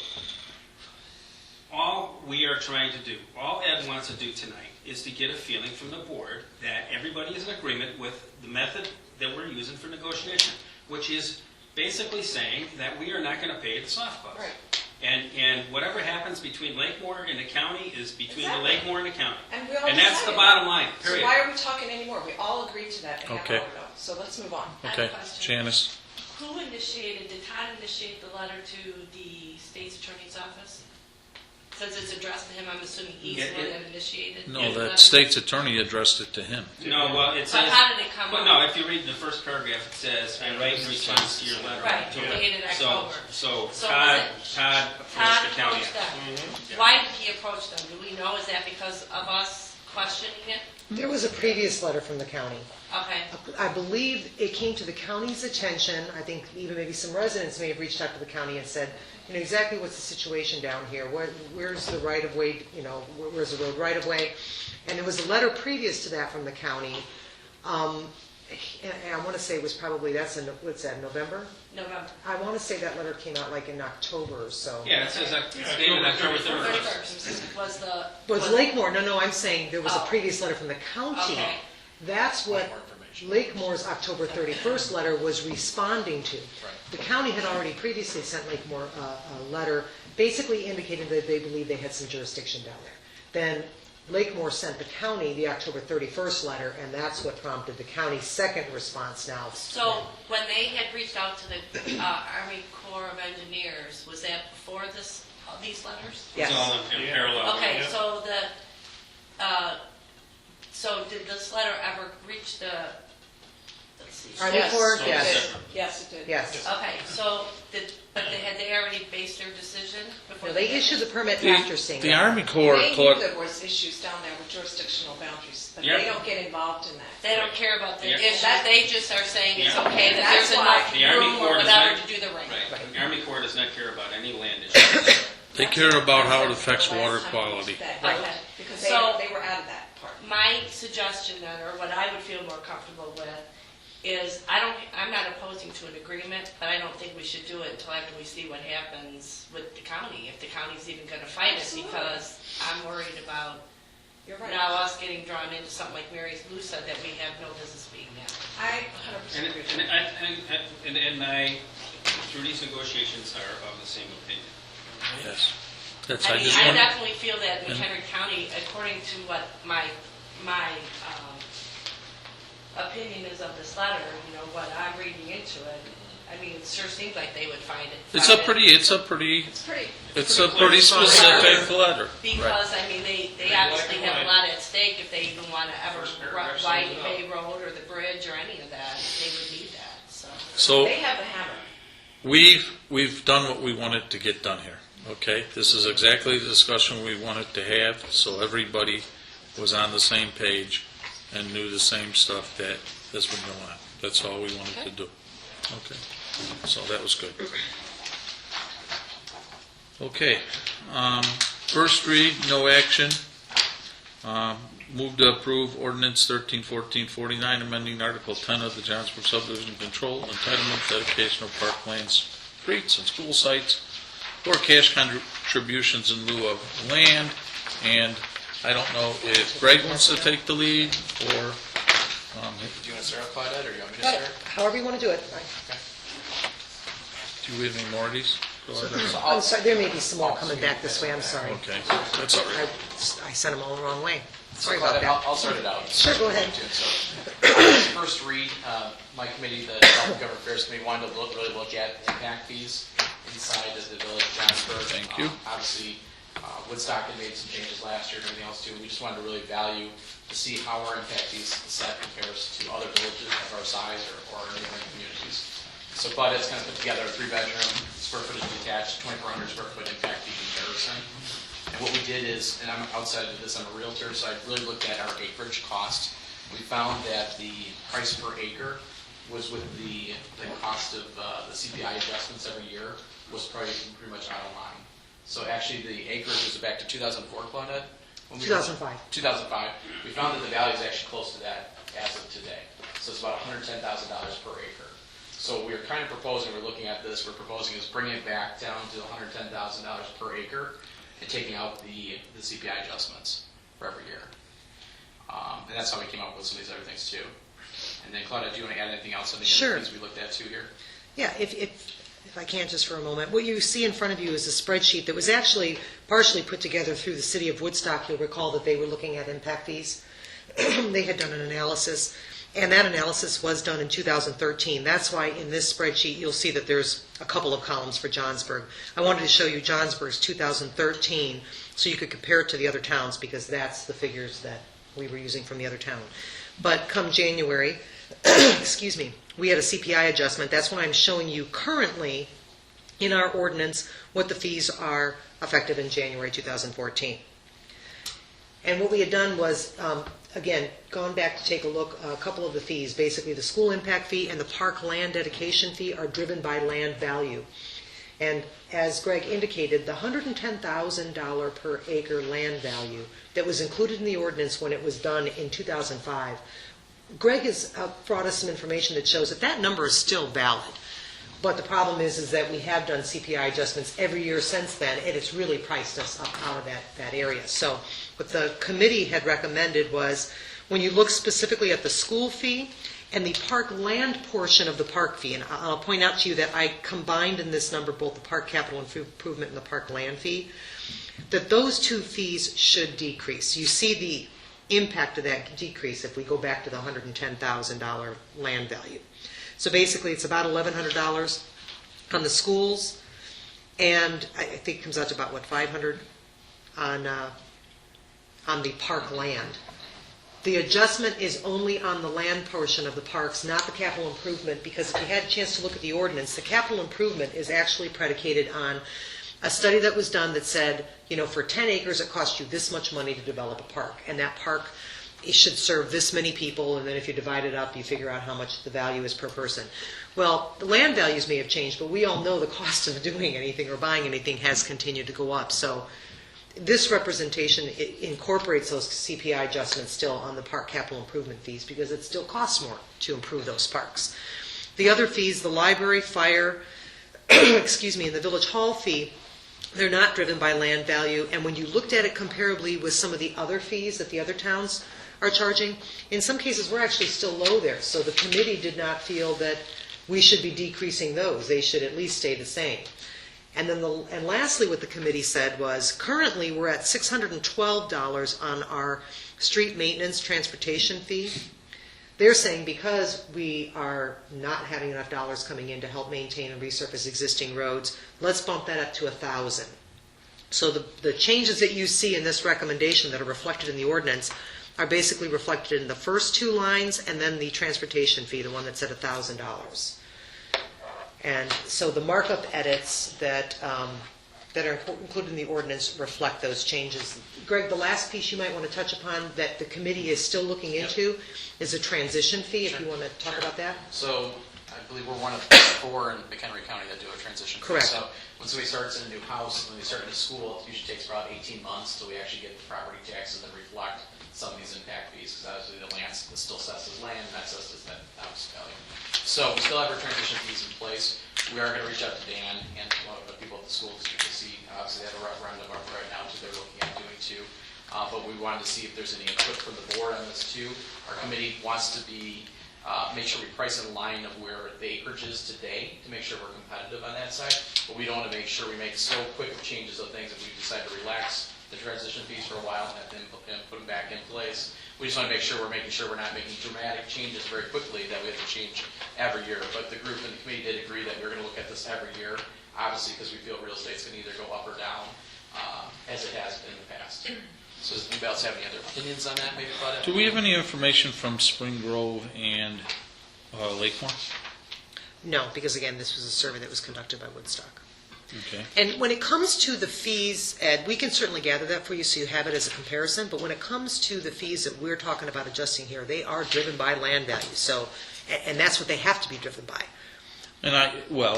All we are trying to do, all Ed wants to do tonight is to get a feeling from the board that everybody is in agreement with the method that we're using for negotiation, which is basically saying that we are not going to pay the soft cost. Right. And whatever happens between Lakemore and the county is between the Lakemore and the county. And we all And that's the decided bottom that. line, So period. why are we talking anymore? We all agreed to that a half Okay. hour ago. So let's move on. I have Okay, a question. Janice. Who initiated, did Todd initiate the letter to the state's attorney's office since it's addressed to him, I'm assuming he's Yeah, the one it- that initiated. No, the that letter? state's attorney addressed it to him. No, well, it But says. how did it come Well, up? no, if you read the first paragraph, it says, "I write in response to your letter." Right, October." dated So- October. So So Todd was approached Todd the county. approached them. Yeah. Why did he approach them? Do we know? Is that because of us questioning it? There was a previous letter from the county. Okay. I believe it came to the county's attention. I think even maybe some residents may have reached out to the county and said, you know, exactly what's the situation down here? Where's the right of way, you know, where's the road right of way? And there was a letter previous to that from the county. And I want to say it was probably, what's that, November? November. I want to say that letter came out like in October or so. Yeah, it says it's dated October 31st. 31st was the. Was Lakemore, no, I'm saying there was a Oh. previous letter from the county. Okay. That's what Lakemore's October 31st letter was responding to. The county had already previously sent Lakemore a letter basically indicating that they believed they had some jurisdiction down there. Then Lakemore sent the county the October 31st letter, and that's what prompted the county's second response now. So when they had reached out to the Army Corps of Engineers, was that before these letters? Yes. It's all in parallel. Okay, Yeah. so so did this letter ever reach the, let's see. Army Yes. Corps? So Yes. separate. Yes, it did. Yes. Okay, so had they already based their decision before? No, they issued the permit The- after seeing The that. Army Corps, They knew Claude, there was issues down there with jurisdictional boundaries, but Yep. they don't get involved in that. They don't care about the Yeah. issue, they just are saying it's Yeah. okay, that That's there's why enough the Army room Corps or does whatever not- to do the ring. Right. The Army Corps does not care about any land issues. they care about how it That's affects the last water time quality. that- Okay. Because So- they were out of that part. My suggestion then, or what I would feel more comfortable with, is I'm not opposing to an agreement, but I don't think we should do it until after we see what happens with the county, if the county's even gonna fight us, Absolutely. because I'm worried about You're right. now us getting drawn into something like Mary Lou said, that we have no business being in. I 100% agree with that. And I, through these negotiations, are of the same opinion. Yes. That's, I I mean, just I want, definitely feel that McHenry County, according to what my opinion is of this letter, you know, what I'm reading into it, I mean, it sure seems like they would find it. it's a pretty Pretty specific letter. Right. Because, I mean, they obviously have a lot at stake if they even want to ever First paragraph widen sums the it up. Bay Road or the bridge or any of that, they would need that, so. So They have the hammer. we've done what we wanted to get done here, okay? This is exactly the discussion we wanted to have, so everybody was on the same page and knew the same stuff that has been going on. That's all we wanted to do. Okay, so that was good. Okay, first read, no action. Move to approve ordinance 131449, amending Article 10 of the Johnsburg Subdivision Control Entitlement Dedication of Park Lanes, Streets, and School Sites for cash contributions in lieu of land. And I don't know if Greg wants to take the lead, or, Do you want to start off, Claudette, or do you want me to start? However you want to do it. do we have any more of these? I'm sorry, there may be some more coming back this way, I'm sorry. Okay, that's all right. I sent them all the wrong way. Sorry So, about Claudette, that. I'll start it out. Sure, go ahead. So, first read, my committee, the Development Government Affairs Committee, wanted to really look at impact fees inside of the village of Johnsburg. Thank you. Obviously, Woodstock had made some changes last year and everything else too. We just wanted to really value to see how our impact fees set compares to other villages of our size or neighboring communities. So Bud has kind of put together a 3-bedroom, square footage detached, 2,400 square foot impact fee comparison. And what we did is, and I'm outside of this, I'm a realtor, so I really looked at our acreage cost. We found that the price per acre was with the cost of the CPI adjustments every year was pretty much out of line. So actually, the acreage was back to 2004, Claudette? 2005. 2005. We found that the value is actually close to that as of today. So it's about $110,000 per acre. So what we're kind of proposing, we're looking at this, we're proposing is bringing it back down to $110,000 per acre and taking out the CPI adjustments for every year. And that's how we came up with some of these other things too. And then Claudia, do you want to add anything else on the Sure. other things we looked at too here? Yeah, if I can just for a moment. What you see in front of you is a spreadsheet that was actually partially put together through the city of Woodstock. You'll recall that they were looking at impact fees. They had done an analysis, and that analysis was done in 2013. That's why in this spreadsheet you'll see that there's a couple of columns for Johnsburg. I wanted to show you Johnsburg's 2013 So you could compare it to the other towns because that's the figures that we were using from the other town. But come January, excuse me, we had a CPI adjustment. That's when I'm showing you currently in our ordinance what the fees are effective in January 2014. And what we had done was, again, gone back to take a look, a couple of the fees. Basically, the school impact fee and the park land dedication fee are driven by land value. And as Greg indicated, the $110,000 per acre land value that was included in the ordinance when it was done in 2005, Greg has brought us some information that shows that that number is still valid. But the problem is that we have done CPI adjustments every year since then, and it's really priced us up out of that area. So what the committee had recommended was, when you look specifically at the school fee and the park land portion of the park fee, and I'll point out to you that I combined in this number both the park capital improvement and the park land fee, that those two fees should decrease. You see the impact of that decrease if we go back to the $110,000 land value. So basically, it's about $1,100 on the schools, and I think it comes out to about, what, $500 on the park land. The adjustment is only on the land portion of the parks, not the capital improvement, because if you had a chance to look at the ordinance, the capital improvement is actually predicated on a study that was done that said, for 10 acres, it costs you this much money to develop a park, and that park it should serve this many people, and then if you divide it up, you figure out how much the value is per person. Well, the land values may have changed, but we all know the cost of doing anything or buying anything has continued to go up. So this representation incorporates those CPI adjustments still on the park capital improvement fees because it still costs more to improve those parks. The other fees, the library, fire, excuse me, and the village hall fee, they're not driven by land value. And when you looked at it comparably with some of the other fees that the other towns are charging, in some cases we're actually still low there. So the committee did not feel that we should be decreasing those. They should at least stay the same. And then and lastly, what the committee said was, currently we're at $612 on our street maintenance transportation fee. They're saying because we are not having enough dollars coming in to help maintain and resurface existing roads, let's bump that up to $1,000. So the changes that you see in this recommendation that are reflected in the ordinance are basically reflected in the first two lines and then the transportation fee, the one that's at $1,000. And so the markup edits that are included in the ordinance reflect those changes. Greg, the last piece you might want to touch upon that the committee is still looking into is a transition fee, if you want to talk about that. So I believe we're one of 4 in McHenry County that do a transition fee. Correct. So when somebody starts in a new house, when they start in a school, it usually takes about 18 months till we actually get the property taxes that reflect some of these impact fees, because obviously the land still assessed as land, and that's assessed as net house value. So we still have our transition fees in place. We are going to reach out to Dan and one of the people at the school district to see, obviously they have a referendum up right now, so they're looking at doing too. But we wanted to see if there's any input from the board on this too. Our committee wants to make sure we price in line of where the acreage is today to make sure we're competitive on that side. But we don't want to make sure we make so quick of changes of things if we decide to relax the transition fees for a while and then put them back in place. We just want to make sure we're not making dramatic changes very quickly that we have to change every year. But the group and the committee did agree that we're going to look at this every year, obviously because we feel real estate's going to either go up or down as it has in the past. So does anybody else have any other opinions on that, maybe, Claudia? Do we have any information from Spring Grove and Lakemore? No, because again, this was a survey that was conducted by Woodstock. Okay. And when it comes to the fees, Ed, we can certainly gather that for you so you have it as a comparison, but when it comes to the fees that we're talking about adjusting here, they are driven by land value. So, and that's what they have to be driven by. And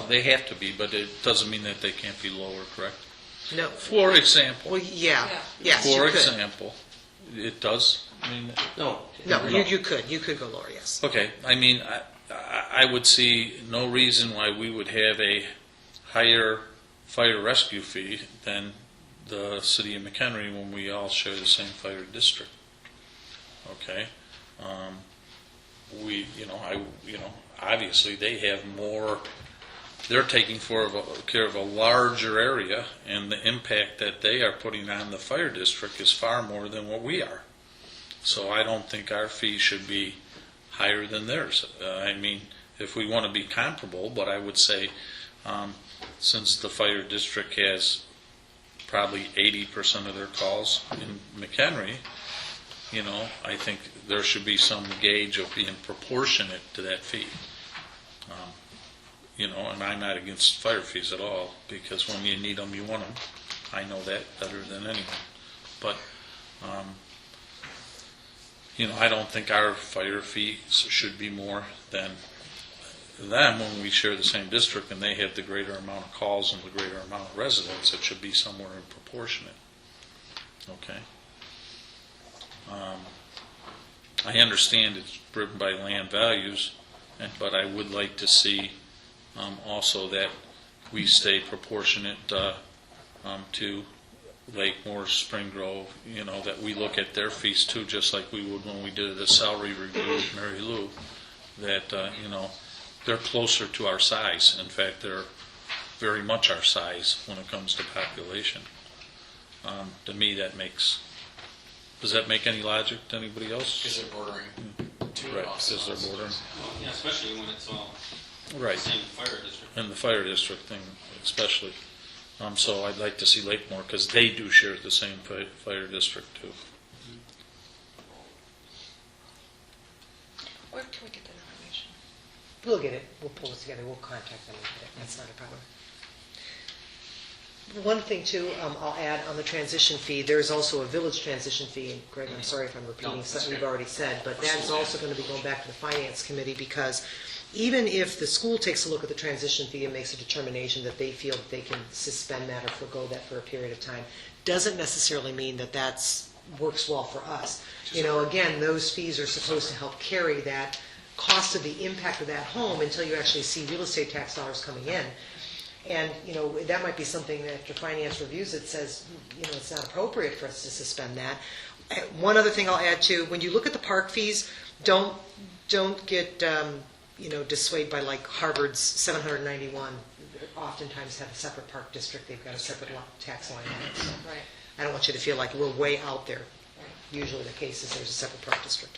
they have to be, but it doesn't mean that they can't be lower, correct? No. For example. Well, yeah. Yes, For you could. example, it does. No, you could go lower, yes. Okay, I would see no reason why we would have a higher fire rescue fee than the city of McHenry when we all share the same fire district. Okay, obviously they have more. They're taking care of a larger area, and the impact that they are putting on the fire district is far more than what we are. So I don't think our fee should be higher than theirs. If we want to be comparable, but I would say since the fire district has probably 80% of their calls in McHenry, I think there should be some gauge of being proportionate to that fee. And I'm not against fire fees at all, because when you need them, you want them. I know that better than anyone. But, I don't think our fire fees should be more than them when we share the same district and they have the greater amount of calls and the greater amount of residents. It should be somewhere in proportionate. Okay? I understand it's driven by land values, but I would like to see also that we stay proportionate to Lake Moore, Spring Grove, that we look at their fees too, just like we would when we did the salary review with Mary Lou, that, they're closer to our size. In fact, they're very much our size when it comes to population. To me, does that make any logic to anybody else? Because they're bordering two Right, of us. because they're bordering. Yeah, especially when it's all Right. the same fire district. And the fire district thing especially. So I'd like to see Lakemore, because they do share the same fire district too. Where can we get that information? We'll get it, we'll pull it together, we'll contact them and get it, that's not a problem. One thing too, I'll add on the transition fee, there's also a village transition fee, and Greg, I'm sorry if I'm repeating that's something you've okay. already said, but that's also going to be going back to the finance committee, because even if the school takes a look at the transition fee and makes a determination that they feel that they can suspend that or forgo that for a period of time, doesn't necessarily mean that that's works well for us. Again, those fees are supposed to help carry that cost of the impact of that home until you actually see real estate tax dollars coming in. And, that might be something that after finance reviews it says, it's not appropriate for us to suspend that. One other thing I'll add too, when you look at the park fees, don't get, dissuaded by like Harvard's 791. Oftentimes have a separate park district, they've got a separate tax line on it. So Right. I don't want you to feel like we're way out there. Usually the case is there's a separate park district.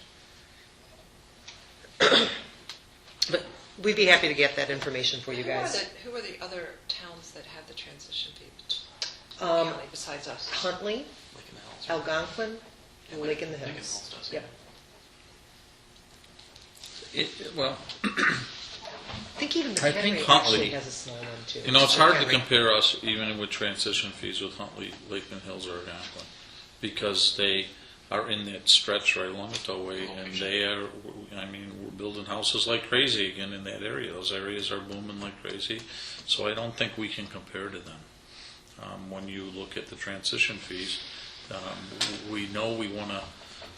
But we'd be happy to get that information for you guys. Who are the other towns that have the transition fee Um, county besides us? Huntley, Lake in the Hills. Algonquin, and Lake in the Lake in the Hills. Hills does, Yep. Well, I think even I think McHenry Huntley- actually has a small one too. it's hard to McHenry. compare us even with transition fees with Huntley, Lakeland Hills, or Algonquin, because they are in that stretch right along the tollway, and they are, we're building houses like crazy again in that area. Those areas are booming like crazy, so I don't think we can compare to them. When you look at the transition fees, we know we want to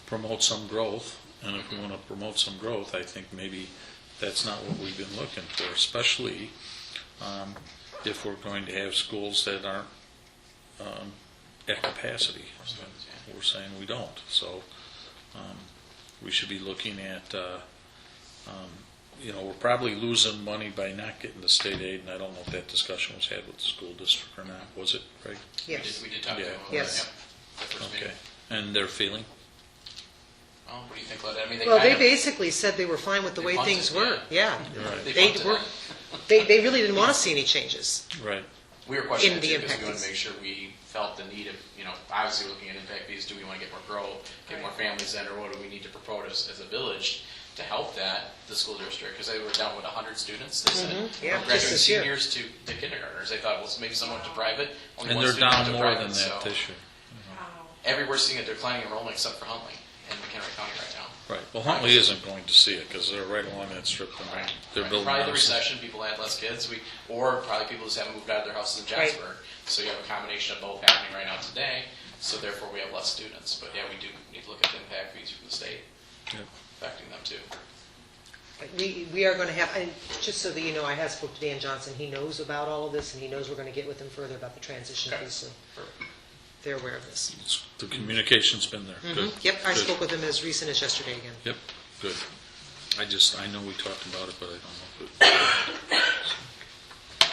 promote some growth, and if we want to promote some growth, I think maybe that's not what we've been looking for, especially if we're going to have schools that aren't at capacity. We're saying we don't. So we should be looking at, we're probably losing money by not getting the state aid, and I don't know if that discussion was had with the school district or not. Was it, Greg? Yes. We did talk to Yeah. them. Yes. Yeah, the first Okay. meeting. And their feeling? Oh, what do you think about that? I mean, Well, kind they of- basically said they were fine with the They way punted, things were. Yeah. You're right. They They punted were. it. They really didn't want to see any changes. Right. We were questioning in the it too, because impact we wanted to fees. make sure we felt the need of, obviously looking at impact fees, do we want to get more growth, get more families in, or what do we need to propose as a village to help that, the school district? Because they were down with 100 students, they said, Yeah, from just graduating this year. seniors to the kindergartners. They thought, well, maybe someone to private, only And one they're student down to more private, than that so this year. everywhere seeing a declining enrollment except for Huntley and McHenry County right now. Right. Well, Huntley isn't going to see it because they're right along that strip, and they're Right. building Probably the houses. recession, people had less kids, or probably people just haven't moved out of their houses in Right. Jasper. So you have a combination of both happening right now today, so therefore we have less students. But yeah, we do need to look at the impact fees from the state, Yep. affecting them too. We are going to have, and just so that you know, I have spoke to Dan Johnson. He knows about all of this, and he knows we're going to get with him further about the transition Okay. fees, so they're aware of this. The communication's been there. Good. Yep, I Good. spoke with him as recent as yesterday again. Yep, good. I know we talked about it, but I don't know.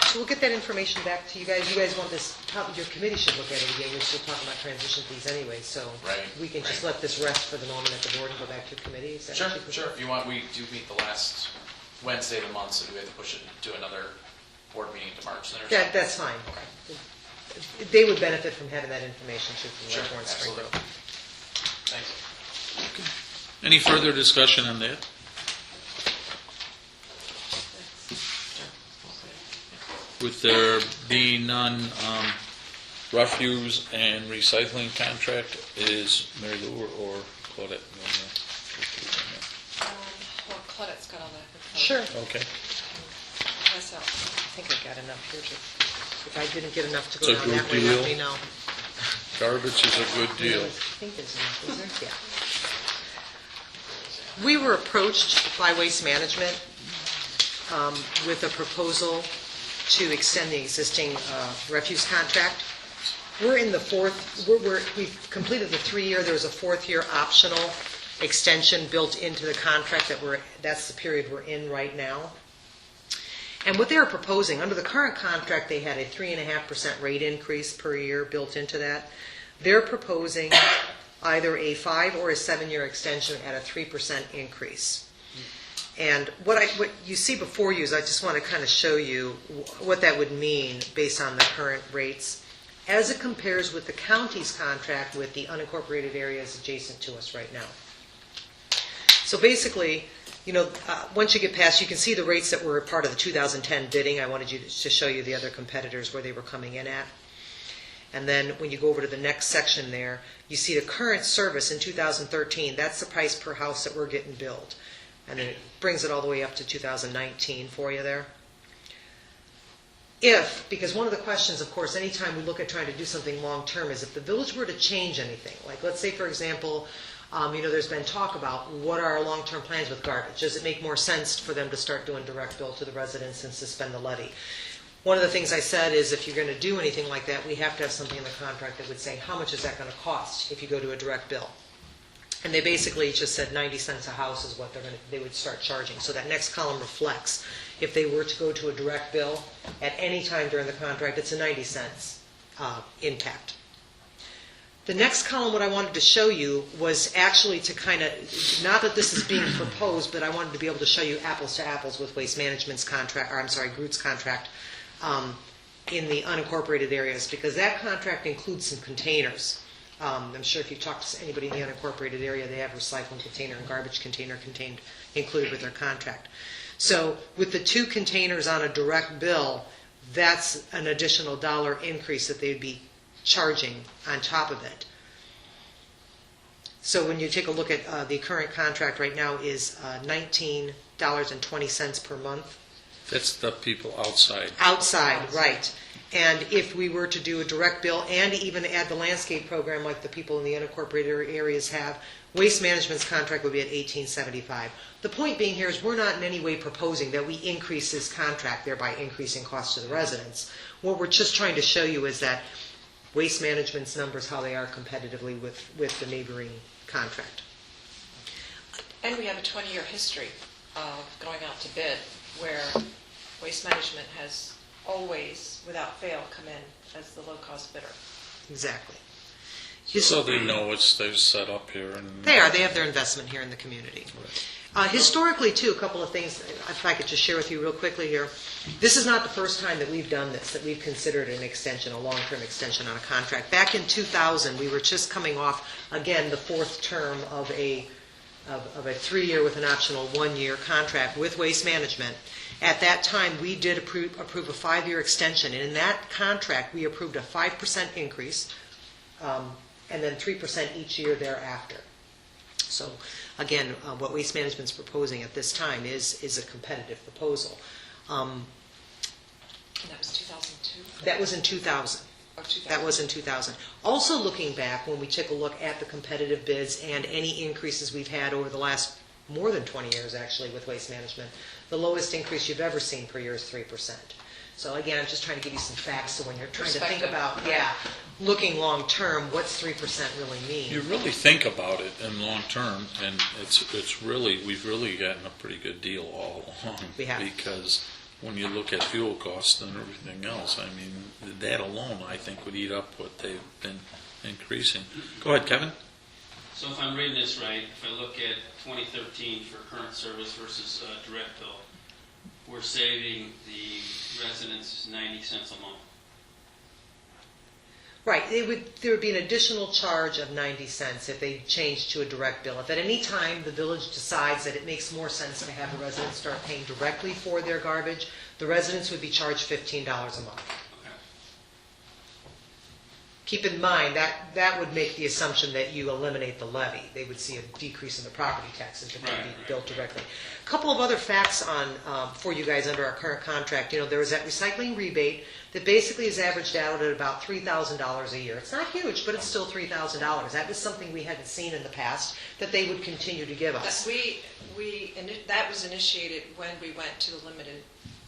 So we'll get that information back to you guys. You guys want this, your committee should look at it again. We're still talking about transition fees anyway, so Right, we can just right. let this rest for the moment at the board and go back to committee. Is that Sure, what you prefer? sure. If you want, we do meet the last Wednesday of the month, so we have to push it to another board meeting to March then or something. That's fine. Okay. they would benefit from having that information too from Sure, Lake Warren Springboro. absolutely. Thanks. Any further discussion on that? With there being none, refuse and recycling contract is Mary Lou or Claudette? Well, Claudette's got all that info. Sure. Okay. Myself. I think I got enough here to, if I didn't get enough to go It's a down that good way, let deal. me know. Garbage is a good deal. I think there's enough, is there? Yeah. We were approached by Waste Management with a proposal to extend the existing refuse contract. We're in the we've completed the 3-year, there's a 4th-year optional extension built into the contract that's the period we're in right now. And what they are proposing, under the current contract, they had a 3.5% rate increase per year built into that. They're proposing either a 5 or a 7-year extension at a 3% increase. And what you see before you is I just want to kind of show you what that would mean based on the current rates as it compares with the county's contract with the unincorporated areas adjacent to us right now. So basically, once you get past, you can see the rates that were part of the 2010 bidding. I wanted you to show you the other competitors where they were coming in at. And then when you go over to the next section there, you see the current service in 2013. That's the price per house that we're getting billed. And then it brings it all the way up to 2019 for you there. Because one of the questions, of course, anytime we look at trying to do something long-term is if the village were to change anything, like let's say, for example, there's been talk about what are our long-term plans with garbage. Does it make more sense for them to start doing direct bill to the residents and suspend the levy? One of the things I said is if you're going to do anything like that, we have to have something in the contract that would say how much is that going to cost if you go to a direct bill. And they basically just said 90 cents a house is what they would start charging. So that next column reflects if they were to go to a direct bill at any time during the contract, it's a 90 cents impact. The next column, what I wanted to show you was actually to kind of, not that this is being proposed, but I wanted to be able to show you apples to apples with Waste Management's contract, Groot's contract in the unincorporated areas, because that contract includes some containers. I'm sure if you talk to anybody in the unincorporated area, they have recycling container and garbage container included with their contract. So with the 2 containers on a direct bill, that's an additional $1 increase that they'd be charging on top of it. So when you take a look at the current contract right now is $19.20 per month. That's the people outside. Outside, right. And if we were to do a direct bill and even add the landscape program like the people in the unincorporated areas have, Waste Management's contract would be at $18.75. The point being here is we're not in any way proposing that we increase this contract, thereby increasing costs to the residents. What we're just trying to show you is that Waste Management's numbers, how they are competitively with the neighboring contract. And we have a 20-year history of going out to bid where Waste Management has always, without fail, come in as the low-cost bidder. Exactly. So they know they're set up here. And They have their investment here in the community. Historically, too, a couple of things, if I could just share with you real quickly here. This is not the first time that we've done this, that we've considered an extension, a long-term extension on a contract. Back in 2000, we were just coming off, again, the 4th term of a 3-year with an optional 1-year contract with Waste Management. At that time, we did approve a 5-year extension, and in that contract, we approved a 5% increase, and then 3% each year thereafter. So, again, what Waste Management's proposing at this time is a competitive proposal. And that was 2002? That was in 2000. Oh, 2000. That was in 2000. Also looking back, when we take a look at the competitive bids and any increases we've had over the last more than 20 years, actually, with Waste Management, the lowest increase you've ever seen per year is 3%. So again, I'm just trying to give you some facts, so when you're trying to think about, looking long-term, what's 3% really mean? You really think about it in long-term, and we've really gotten a pretty good deal all along. We have. Because when you look at fuel costs and everything else, I mean, that alone, I think, would eat up what they've been increasing. Go ahead, Kevin. So if I'm reading this right, if I look at 2013 for current service versus direct bill, we're saving the residents 90 cents a month. Right, there would be an additional charge of 90 cents if they change to a direct bill. If at any time the village decides that it makes more sense to have the residents start paying directly for their garbage, the residents would be charged $15 a month. Keep in mind, that would make the assumption that you eliminate the levy. They would see a decrease in the property taxes if they be billed directly. A couple of other facts for you guys under our current contract. There was that recycling rebate that basically is averaged out at about $3,000 a year. It's not huge, but it's still $3,000. That was something we hadn't seen in the past that they would continue to give us. That was initiated when we went to the limited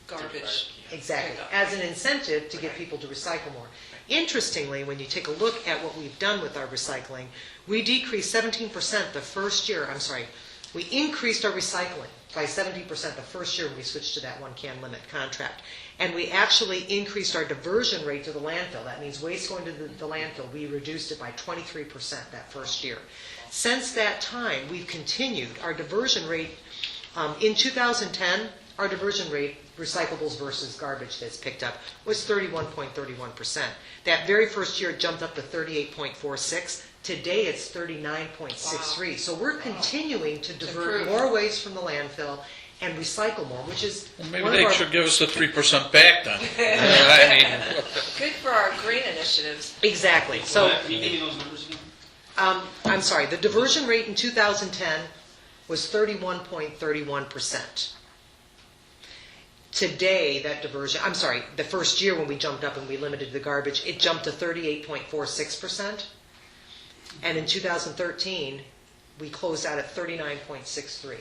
garbage. Exactly, pickup. as an incentive to get people to recycle more. Interestingly, when you take a look at what we've done with our recycling, we decreased 17% the first year, we increased our recycling by 70% the first year when we switched to that one can limit contract. And we actually increased our diversion rate to the landfill. That means waste going to the landfill, we reduced it by 23% that first year. Since that time, we've continued. Our diversion rate, in 2010, our diversion rate, recyclables versus garbage that's picked up, was 31.31%. That very first year it jumped up to 38.46. Today it's 39.63. Wow. So we're continuing to divert more waste from the landfill and recycle more, which is maybe they should give us the 3% back then. Good for our green initiatives. Exactly. So, Can you give me those numbers again? I'm sorry, the diversion rate in 2010 was 31.31%. Today, that diversion, the first year when we jumped up and we limited the garbage, it jumped to 38.46%. And in 2013, we closed out at 39.63.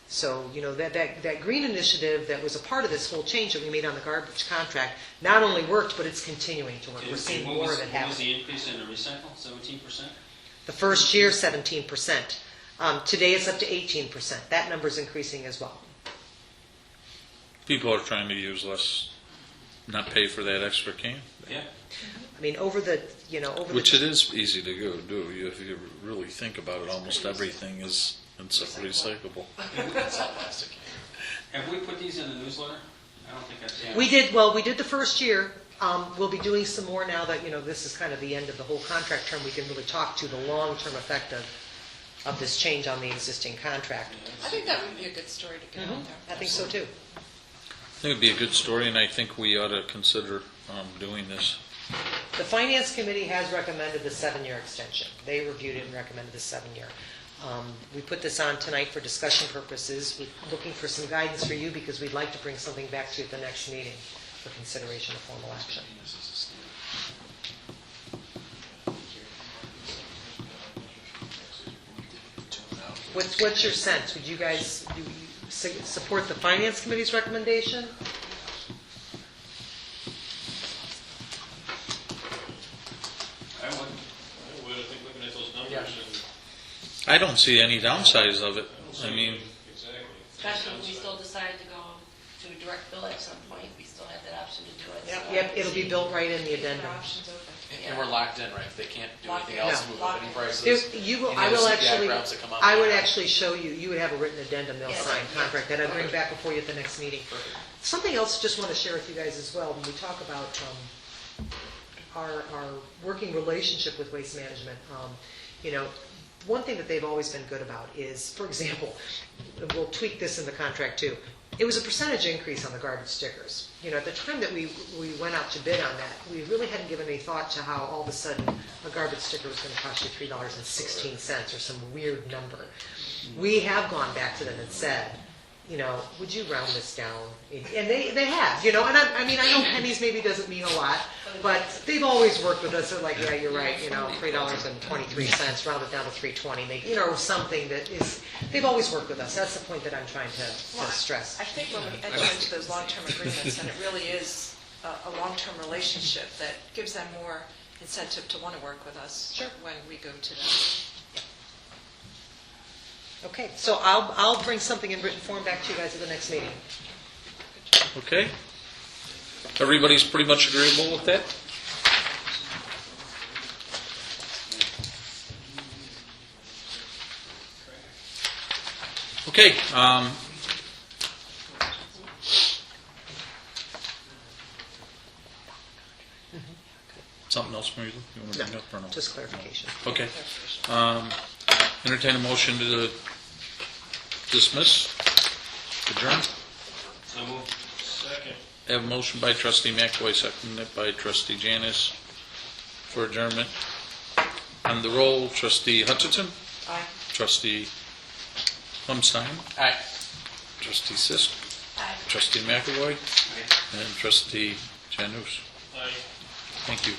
So, that green initiative that was a part of this whole change that we made on the garbage contract not only worked, but it's continuing to work. We're seeing more of it What was happen. the increase in the recycle? 17%? The first year, 17%. Today, it's up to 18%. That number's increasing as well. People are trying to use less, not pay for that extra can. Yeah. Which it is easy to go do. If you really think about it, almost everything is recyclable. It's all plastic. Have we put these in the newsletter? I don't think I've seen it. We did the first year. We'll be doing some more now that, this is kind of the end of the whole contract term. We can really talk to the long-term effect of this change on the existing contract. I think that would be a good story to get out there. I think so too. I think it'd be a good story, and I think we ought to consider doing this. The Finance Committee has recommended the 7-year extension. They reviewed it and recommended the 7-year. We put this on tonight for discussion purposes. We're looking for some guidance for you because we'd like to bring something back to you at the next meeting for consideration of formal action. What's your sense? Would you guys support the Finance Committee's recommendation? I would, I think looking at those numbers and. I don't see any downsides of it. Exactly. Especially if we still decided to go to a direct bill at some point, we still have that option to do it. So Yep, it'll be built right in the Keep addendum. our options open. And we're locked in, right? If they can't do Locked anything in. else, No. move up any prices. I will actually, That come up I would with. actually show you, you would have a written addendum, they'll Yes. sign contract, that I'd bring back before you at the next meeting. Something else I just want to share with you guys as well, when we talk about our working relationship with Waste Management, one thing that they've always been good about is, for example, and we'll tweak this in the contract too, it was a percentage increase on the garbage stickers. At the time that we went out to bid on that, we really hadn't given any thought to how all of a sudden a garbage sticker was going to cost you $3.16 or some weird number. We have gone back to them and said, would you round this down? And they have, and I know pennies maybe doesn't mean a lot, but they've always worked with us. They're like, yeah, you're right, $3.23, round it down to $3.20, make, something that is, they've always worked with us. That's the point that I'm trying to stress. I think when we enter into those long-term agreements, and it really is a long-term relationship that gives them more incentive to want to work with us when we go to them. Okay, so I'll bring something in written form back to you guys at the next meeting. Okay? Everybody's pretty much agreeable with that? Okay. Something else, Mary Lou, you want to bring up or no? Just clarification. Okay. Entertain a motion to dismiss, adjourn. So moved. Second. Have a motion by trustee McAvoy, seconded by trustee Janice for adjournment. On the roll, trustee Hutchinson, Aye. trustee Plumstein, All right. trustee Sisk, Aye. trustee McAvoy, and trustee Janus. Aye. Thank you.